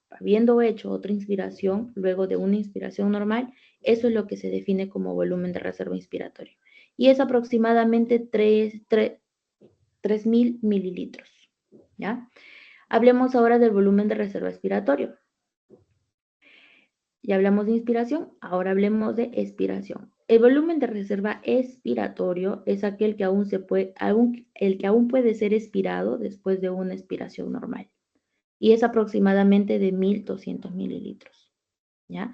habiendo hecho otra inspiración, luego de una inspiración normal, eso es lo que se define como volumen de reserva inspiratoria. Y es aproximadamente 3.000 mililitros. ¿Ya? Hablemos ahora del volumen de reserva expiratorio. Ya hablamos de inspiración, ahora hablemos de expiración. El volumen de reserva expiratorio es aquel que el que aún puede ser expirado después de una expiración normal. Y es aproximadamente de 1.200 mililitros. ¿Ya?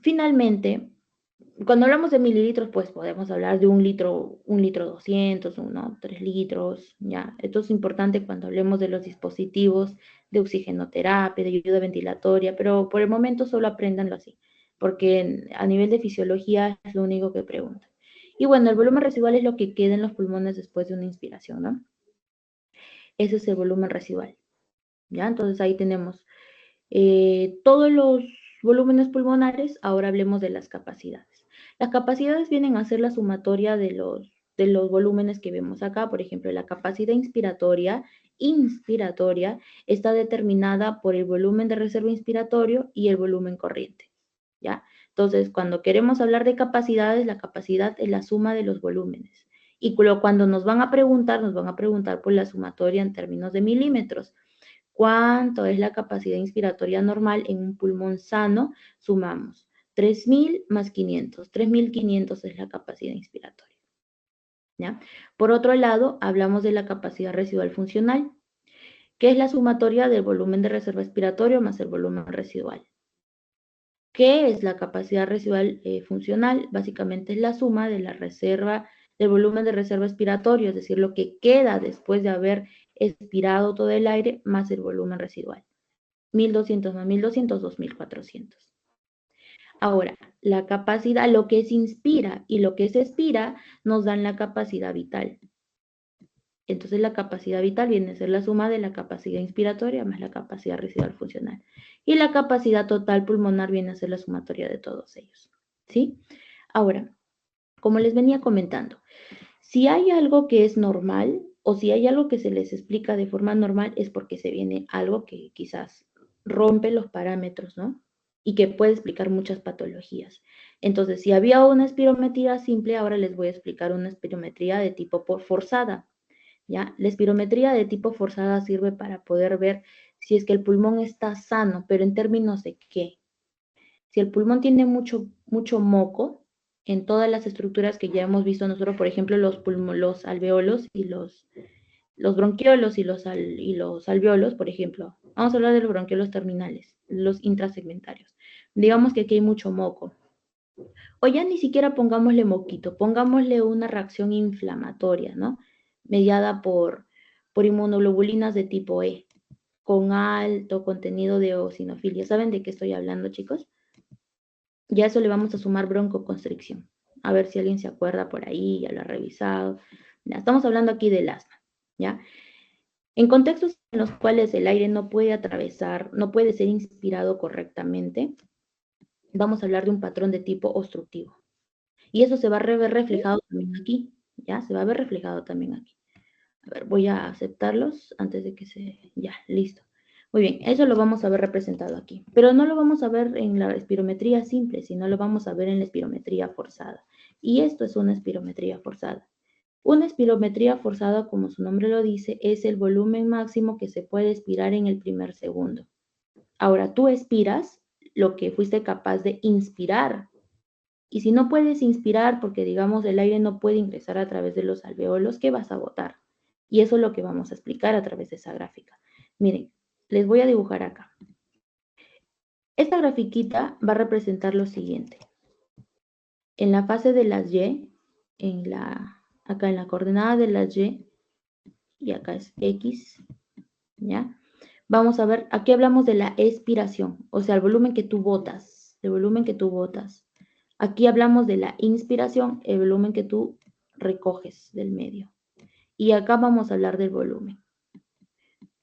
Finalmente, cuando hablamos de mililitros, pues podemos hablar de un litro 200, 3 litros, ¿ya? Esto es importante cuando hablemos de los dispositivos de oxigenoterapia, de ayuda ventilatoria, pero por el momento solo apréndanlo así, porque a nivel de fisiología es lo único que preguntan. Y bueno, el volumen residual es lo que queda en los pulmones después de una inspiración, ¿no? Ese es el volumen residual, ¿ya? Entonces ahí tenemos todos los volúmenes pulmonares. Ahora hablemos de las capacidades. Las capacidades vienen a ser la sumatoria de los volúmenes que vemos acá. Por ejemplo, la capacidad inspiratoria está determinada por el volumen de reserva inspiratorio y el volumen corriente, ¿ya? Entonces, cuando queremos hablar de capacidades, la capacidad es la suma de los volúmenes. Y cuando nos van a preguntar por la sumatoria en términos de milímetros. ¿Cuánto es la capacidad inspiratoria normal en un pulmón sano? Sumamos 3.000 más 500. 3.500 es la capacidad inspiratoria. ¿Ya? Por otro lado, hablamos de la capacidad residual funcional, que es la sumatoria del volumen de reserva expiratorio más el volumen residual. ¿Qué es la capacidad residual funcional? Básicamente es la suma de la reserva, del volumen de reserva expiratorio, es decir, lo que queda después de haber expirado todo el aire más el volumen residual. 1.200 más 1.200, 2.400. Ahora, la capacidad, lo que se inspira y lo que se expira, nos dan la capacidad vital. Entonces, la capacidad vital viene a ser la suma de la capacidad inspiratoria más la capacidad residual funcional. Y la capacidad total pulmonar viene a ser la sumatoria de todos ellos. ¿Sí? Ahora, como les venía comentando, si hay algo que es normal o si hay algo que se les explica de forma normal, es porque se viene algo que quizás rompe los parámetros, ¿no? Y que puede explicar muchas patologías. Entonces, si había una espirometría simple, ahora les voy a explicar una espirometría de tipo forzada. ¿Ya? La espirometría de tipo forzada sirve para poder ver si es que el pulmón está sano, pero en términos de qué. Si el pulmón tiene mucho moco en todas las estructuras que ya hemos visto nosotros, por ejemplo, los alveolos y los bronquiolos y los alveolos, por ejemplo. Vamos a hablar de los bronquiolos terminales, los intrasegmentarios. Digamos que aquí hay mucho moco. O ya ni siquiera pongámosle moquito, pongámosle una reacción inflamatoria, ¿no? Mediada por inmunoglobulinas de tipo E, con alto contenido de eosinofilia. ¿Saben de qué estoy hablando, chicos? Ya eso le vamos a sumar broncoconstricción. A ver si alguien se acuerda por ahí, ya lo ha revisado. Ya, estamos hablando aquí del asma, ¿ya? En contextos en los cuales el aire no puede atravesar, no puede ser inspirado correctamente, vamos a hablar de un patrón de tipo obstructivo. Y eso se va a ver reflejado también aquí, ¿ya? Se va a ver reflejado también aquí. A ver, voy a aceptarlos antes de que se... Ya, listo. Muy bien, eso lo vamos a ver representado aquí. Pero no lo vamos a ver en la espirometría simple, sino lo vamos a ver en la espirometría forzada. Y esto es una espirometría forzada. Una espirometría forzada, como su nombre lo dice, es el volumen máximo que se puede expirar en el primer segundo. Ahora, tú expiras lo que fuiste capaz de inspirar. Y si no puedes inspirar porque, digamos, el aire no puede ingresar a través de los alveolos, ¿qué vas a botar? Y eso es lo que vamos a explicar a través de esa gráfica. Miren, les voy a dibujar acá. Esta grafiquita va a representar lo siguiente. En la fase de las Y, acá en la coordenada de las y acá es X, ¿ya? Vamos a ver, aquí hablamos de la expiración, o sea, el volumen que tú botas, el volumen que tú botas. Aquí hablamos de la inspiración, el volumen que tú recoges del medio. Y acá vamos a hablar del volumen.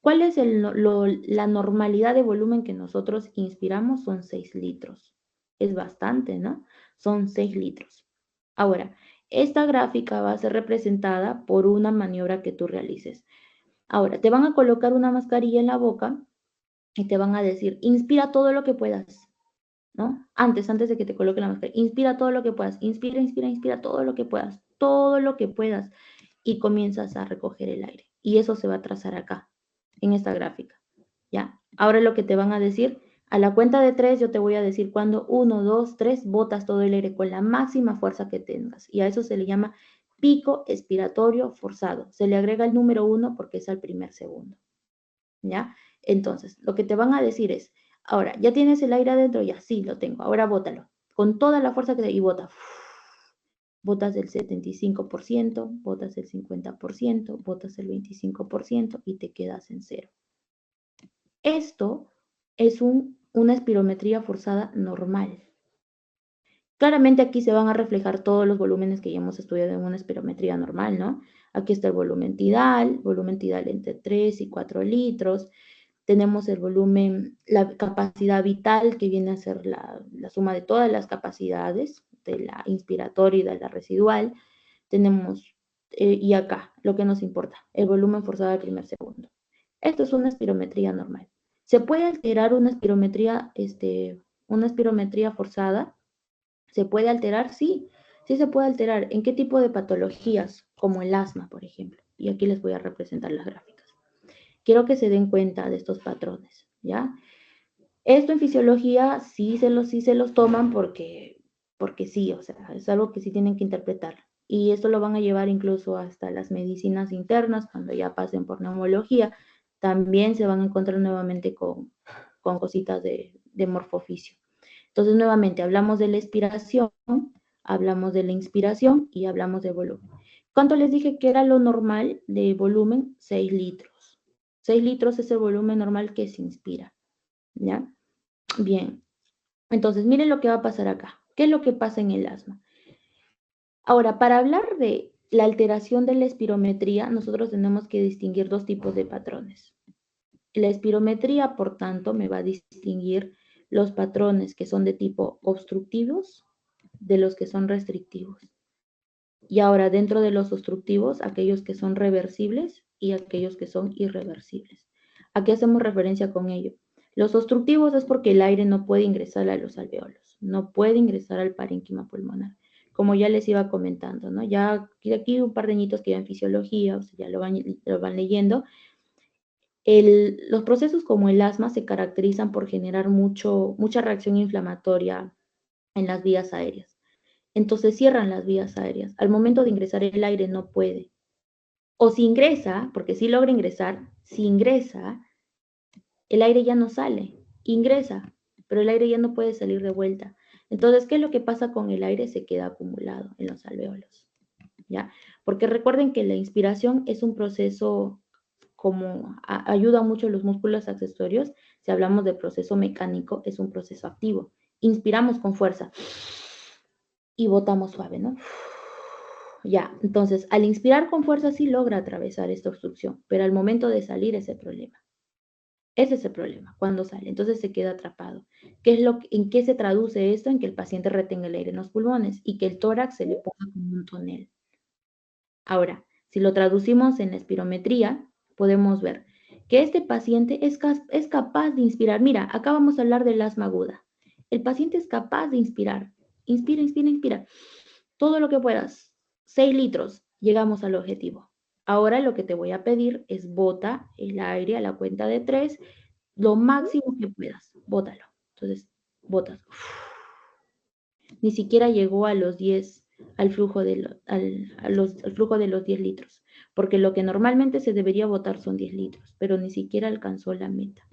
¿Cuál es la normalidad de volumen que nosotros inspiramos? Son 6 litros. Es bastante, ¿no? Son 6 litros. Ahora, esta gráfica va a ser representada por una maniobra que tú realices. Ahora, te van a colocar una mascarilla en la boca y te van a decir, inspira todo lo que puedas, ¿no? Antes de que te coloque la mascarilla, inspira todo lo que puedas, inspira todo lo que puedas, y comienzas a recoger el aire. Y eso se va a trazar acá, en esta gráfica, ¿ya? Ahora lo que te van a decir, a la cuenta de 3 yo te voy a decir cuando 1, 2, 3, botas todo el aire con la máxima fuerza que tengas, y a eso se le llama pico expiratorio forzado. Se le agrega el número 1 porque es al primer segundo, ¿ya? Entonces, lo que te van a decir es, ahora, ¿ya tienes el aire adentro? Ya, sí, lo tengo. Ahora bótalo. Con toda la fuerza que te... Y bota. Botas el 75%, botas el 50%, botas el 25% y te quedas en cero. Esto es una espirometría forzada normal. Claramente aquí se van a reflejar todos los volúmenes que ya hemos estudiado en una espirometría normal, ¿no? Aquí está el volumen tidal entre 3 y 4 litros. Tenemos el volumen, la capacidad vital, que viene a ser la suma de todas las capacidades, de la inspiratoria y de la residual. Tenemos, y acá, lo que nos importa, el volumen forzado al primer segundo. Esto es una espirometría normal. ¿Se puede alterar una espirometría forzada? ¿Se puede alterar? Sí, sí se puede alterar. ¿En qué tipo de patologías? Como el asma, por ejemplo. Y aquí les voy a representar las gráficas. Quiero que se den cuenta de estos patrones, ¿ya? Esto en fisiología sí se los toman porque sí, o sea, es algo que sí tienen que interpretar. Y esto lo van a llevar incluso hasta las medicinas internas, cuando ya pasen por neumología, también se van a encontrar nuevamente con cositas de morfofisio. Entonces, nuevamente, hablamos de la expiración, hablamos de la inspiración y hablamos de volumen. ¿Cuánto les dije que era lo normal de volumen? 6 litros. 6 litros es el volumen normal que se inspira, ¿ya? Bien. Entonces, miren lo que va a pasar acá. ¿Qué es lo que pasa en el asma? Ahora, para hablar de la alteración de la espirometría, nosotros tenemos que distinguir dos tipos de patrones. La espirometría, por tanto, me va a distinguir los patrones que son de tipo obstructivos de los que son restrictivos. Y ahora, dentro de los obstructivos, aquellos que son reversibles y aquellos que son irreversibles. ¿A qué hacemos referencia con ello? Los obstructivos es porque el aire no puede ingresar a los alveolos, no puede ingresar al parénquima pulmonar, como ya les iba comentando, ¿no? Ya aquí un par de añitos que ya en fisiología, o sea, ya lo van leyendo. Los procesos como el asma se caracterizan por generar mucha reacción inflamatoria en las vías aéreas. Entonces cierran las vías aéreas. Al momento de ingresar el aire no puede. O si ingresa, porque si logra ingresar, si ingresa, el aire ya no sale. Ingresa, pero el aire ya no puede salir de vuelta. Entonces, ¿qué es lo que pasa con el aire? Se queda acumulado en los alvéolos, ¿ya? Porque recuerden que la inspiración es un proceso como ayuda mucho a los músculos accesorios. Si hablamos de proceso mecánico, es un proceso activo. Inspiramos con fuerza y botamos suave, ¿no? Ya, entonces, al inspirar con fuerza sí logra atravesar esta obstrucción, pero al momento de salir es el problema. Ese es el problema, cuando sale. Entonces se queda atrapado. ¿En qué se traduce esto? En que el paciente retenga el aire en los pulmones y que el tórax se le ponga como un tonel. Ahora, si lo traducimos en la espirometría, podemos ver que este paciente es capaz de inspirar. Mira, acá vamos a hablar del asma aguda. El paciente es capaz de inspirar. Inspira, inspira, inspira. Todo lo que puedas. 6 litros. Llegamos al objetivo. Ahora lo que te voy a pedir es bota el aire a la cuenta de 3, lo máximo que puedas. Bótalo. Entonces, botas. Ni siquiera llegó a los 10, al flujo al flujo de los 10 litros, porque lo que normalmente se debería botar son 10 litros, pero ni siquiera alcanzó la meta.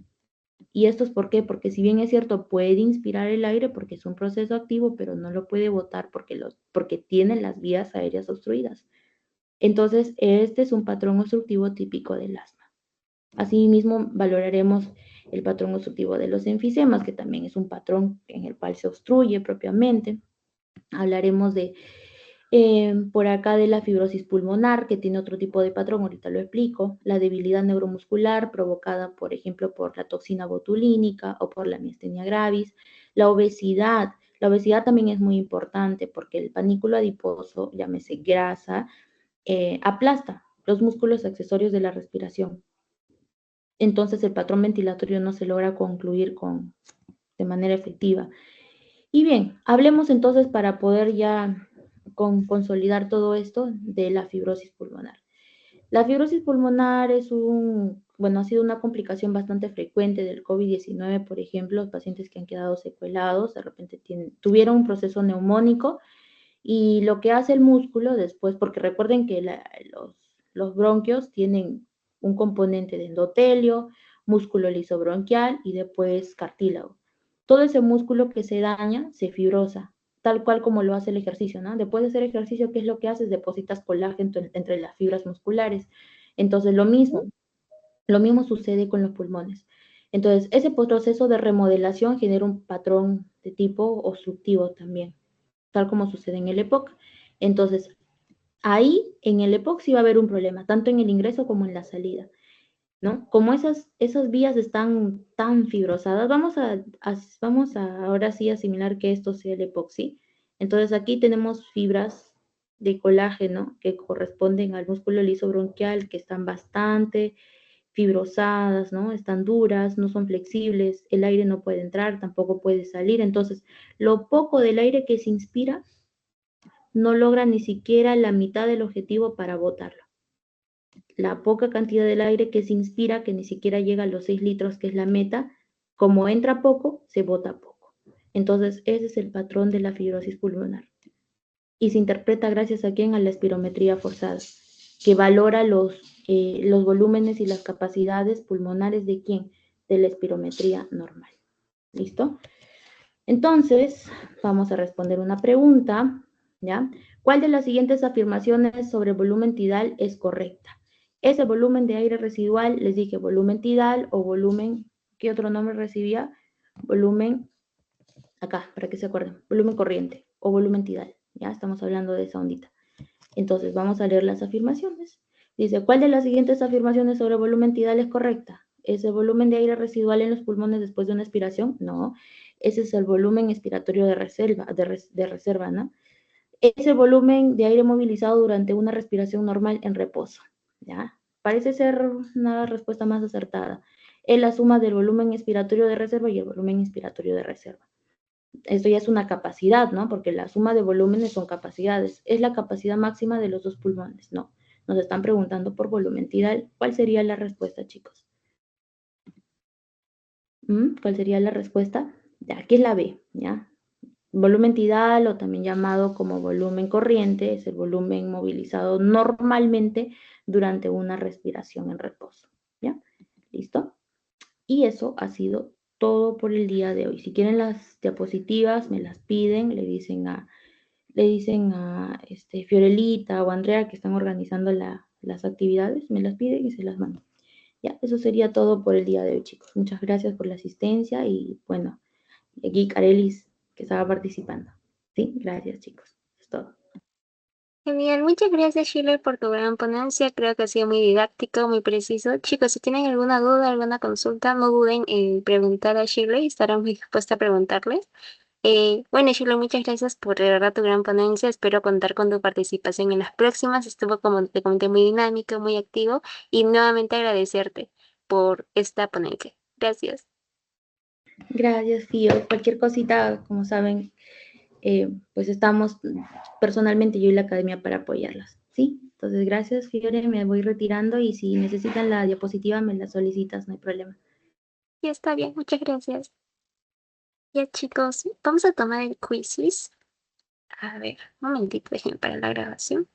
¿Y esto es por qué? Porque si bien es cierto, puede inspirar el aire porque es un proceso activo, pero no lo puede botar porque tiene las vías aéreas obstruidas. Entonces, este es un patrón obstructivo típico del asma. Asimismo, valoraremos el patrón obstructivo de los enfisemas, que también es un patrón en el cual se obstruye propiamente. Hablaremos por acá de la fibrosis pulmonar, que tiene otro tipo de patrón, ahorita lo explico. La debilidad neuromuscular provocada, por ejemplo, por la toxina botulínica o por la miastenia gravis. La obesidad también es muy importante porque el panículo adiposo, llámese grasa, aplasta los músculos accesorios de la respiración. Entonces el patrón ventilatorio no se logra concluir de manera efectiva. Y bien, hablemos entonces para poder ya consolidar todo esto de la fibrosis pulmonar. La fibrosis pulmonar ha sido una complicación bastante frecuente del COVID-19, por ejemplo, los pacientes que han quedado secuelados, de repente tuvieron un proceso neumónico y lo que hace el músculo después, porque recuerden que los bronquios tienen un componente de endotelio, músculo lisobronquial y después cartílago. Todo ese músculo que se daña se fibrosa, tal cual como lo hace el ejercicio, ¿no? Después de hacer ejercicio, ¿qué es lo que haces? Depositas colágeno entre las fibras musculares. Entonces, lo mismo sucede con los pulmones. Entonces, ese proceso de remodelación genera un patrón de tipo obstructivo también, tal como sucede en el EPOC. Entonces, ahí en el EPOC sí va a haber un problema, tanto en el ingreso como en la salida, ¿no? Como esas vías están tan fibrosadas, vamos a ahora sí asimilar que esto sea el EPOC, ¿sí? Entonces, aquí tenemos fibras de colágeno que corresponden al músculo liso bronquial, que están bastante fibrosadas, ¿no? Están duras, no son flexibles, el aire no puede entrar, tampoco puede salir. Entonces, lo poco del aire que se inspira no logra ni siquiera la mitad del objetivo para botarlo. La poca cantidad del aire que se inspira, que ni siquiera llega a los 6 litros, que es la meta, como entra poco, se bota poco. Entonces, ese es el patrón de la fibrosis pulmonar. Y se interpreta gracias a quién, a la espirometría forzada, que valora los volúmenes y las capacidades pulmonares de quién, de la espirometría normal. ¿Listo? Entonces, vamos a responder una pregunta, ¿ya? ¿Cuál de las siguientes afirmaciones sobre volumen tidal es correcta? ¿Es el volumen de aire residual? Les dije volumen tidal o volumen, ¿qué otro nombre recibía? Volumen Acá, para que se acuerden, volumen corriente o volumen tidal. Ya estamos hablando de esa ondita. Entonces, vamos a leer las afirmaciones. Dice, ¿cuál de las siguientes afirmaciones sobre volumen tidal es correcta? ¿Es el volumen de aire residual en los pulmones después de una expiración? No. Ese es el volumen expiratorio de reserva, ¿no? Es el volumen de aire movilizado durante una respiración normal en reposo. ¿Ya? Parece ser una respuesta más acertada. Es la suma del volumen expiratorio de reserva y el volumen inspiratorio de reserva. Esto ya es una capacidad, ¿no? Porque la suma de volúmenes son capacidades. Es la capacidad máxima de los dos pulmones, ¿no? Nos están preguntando por volumen tidal. ¿Cuál sería la respuesta, chicos? ¿Cuál sería la respuesta? Ya, aquí es la B, ¿ya? Volumen tidal o también llamado como volumen corriente es el volumen movilizado normalmente durante una respiración en reposo, ¿ya? ¿Listo? Y eso ha sido todo por el día de hoy. Si quieren las diapositivas, me las piden, le dicen a Fiorelita o Andrea que están organizando las actividades, me las piden y se las mando. Ya, eso sería todo por el día de hoy, chicos. Muchas gracias por la asistencia y bueno, aquí Carelis que estaba participando. Sí, gracias, chicos. Es todo. Genial, muchas gracias Shirley por tu gran ponencia, creo que ha sido muy didáctico, muy preciso. Chicos, si tienen alguna duda, alguna consulta, no duden en preguntar a Shirley, estará muy dispuesta a preguntarles. Bueno, Shirley, muchas gracias por de verdad tu gran ponencia, espero contar con tu participación en las próximas, estuvo como te comenté muy dinámico, muy activo y nuevamente agradecerte por esta ponencia. Gracias. Gracias, Fío. Cualquier cosita, como saben, pues estamos personalmente yo y la academia para apoyarlas. ¿Sí? Entonces, gracias, Fiore. Me voy retirando y si necesitan la diapositiva, me la solicitas, no hay problema. Ya está bien, muchas gracias. Ya chicos, vamos a tomar el quiz. A ver, un momentito, déjenme para la grabación.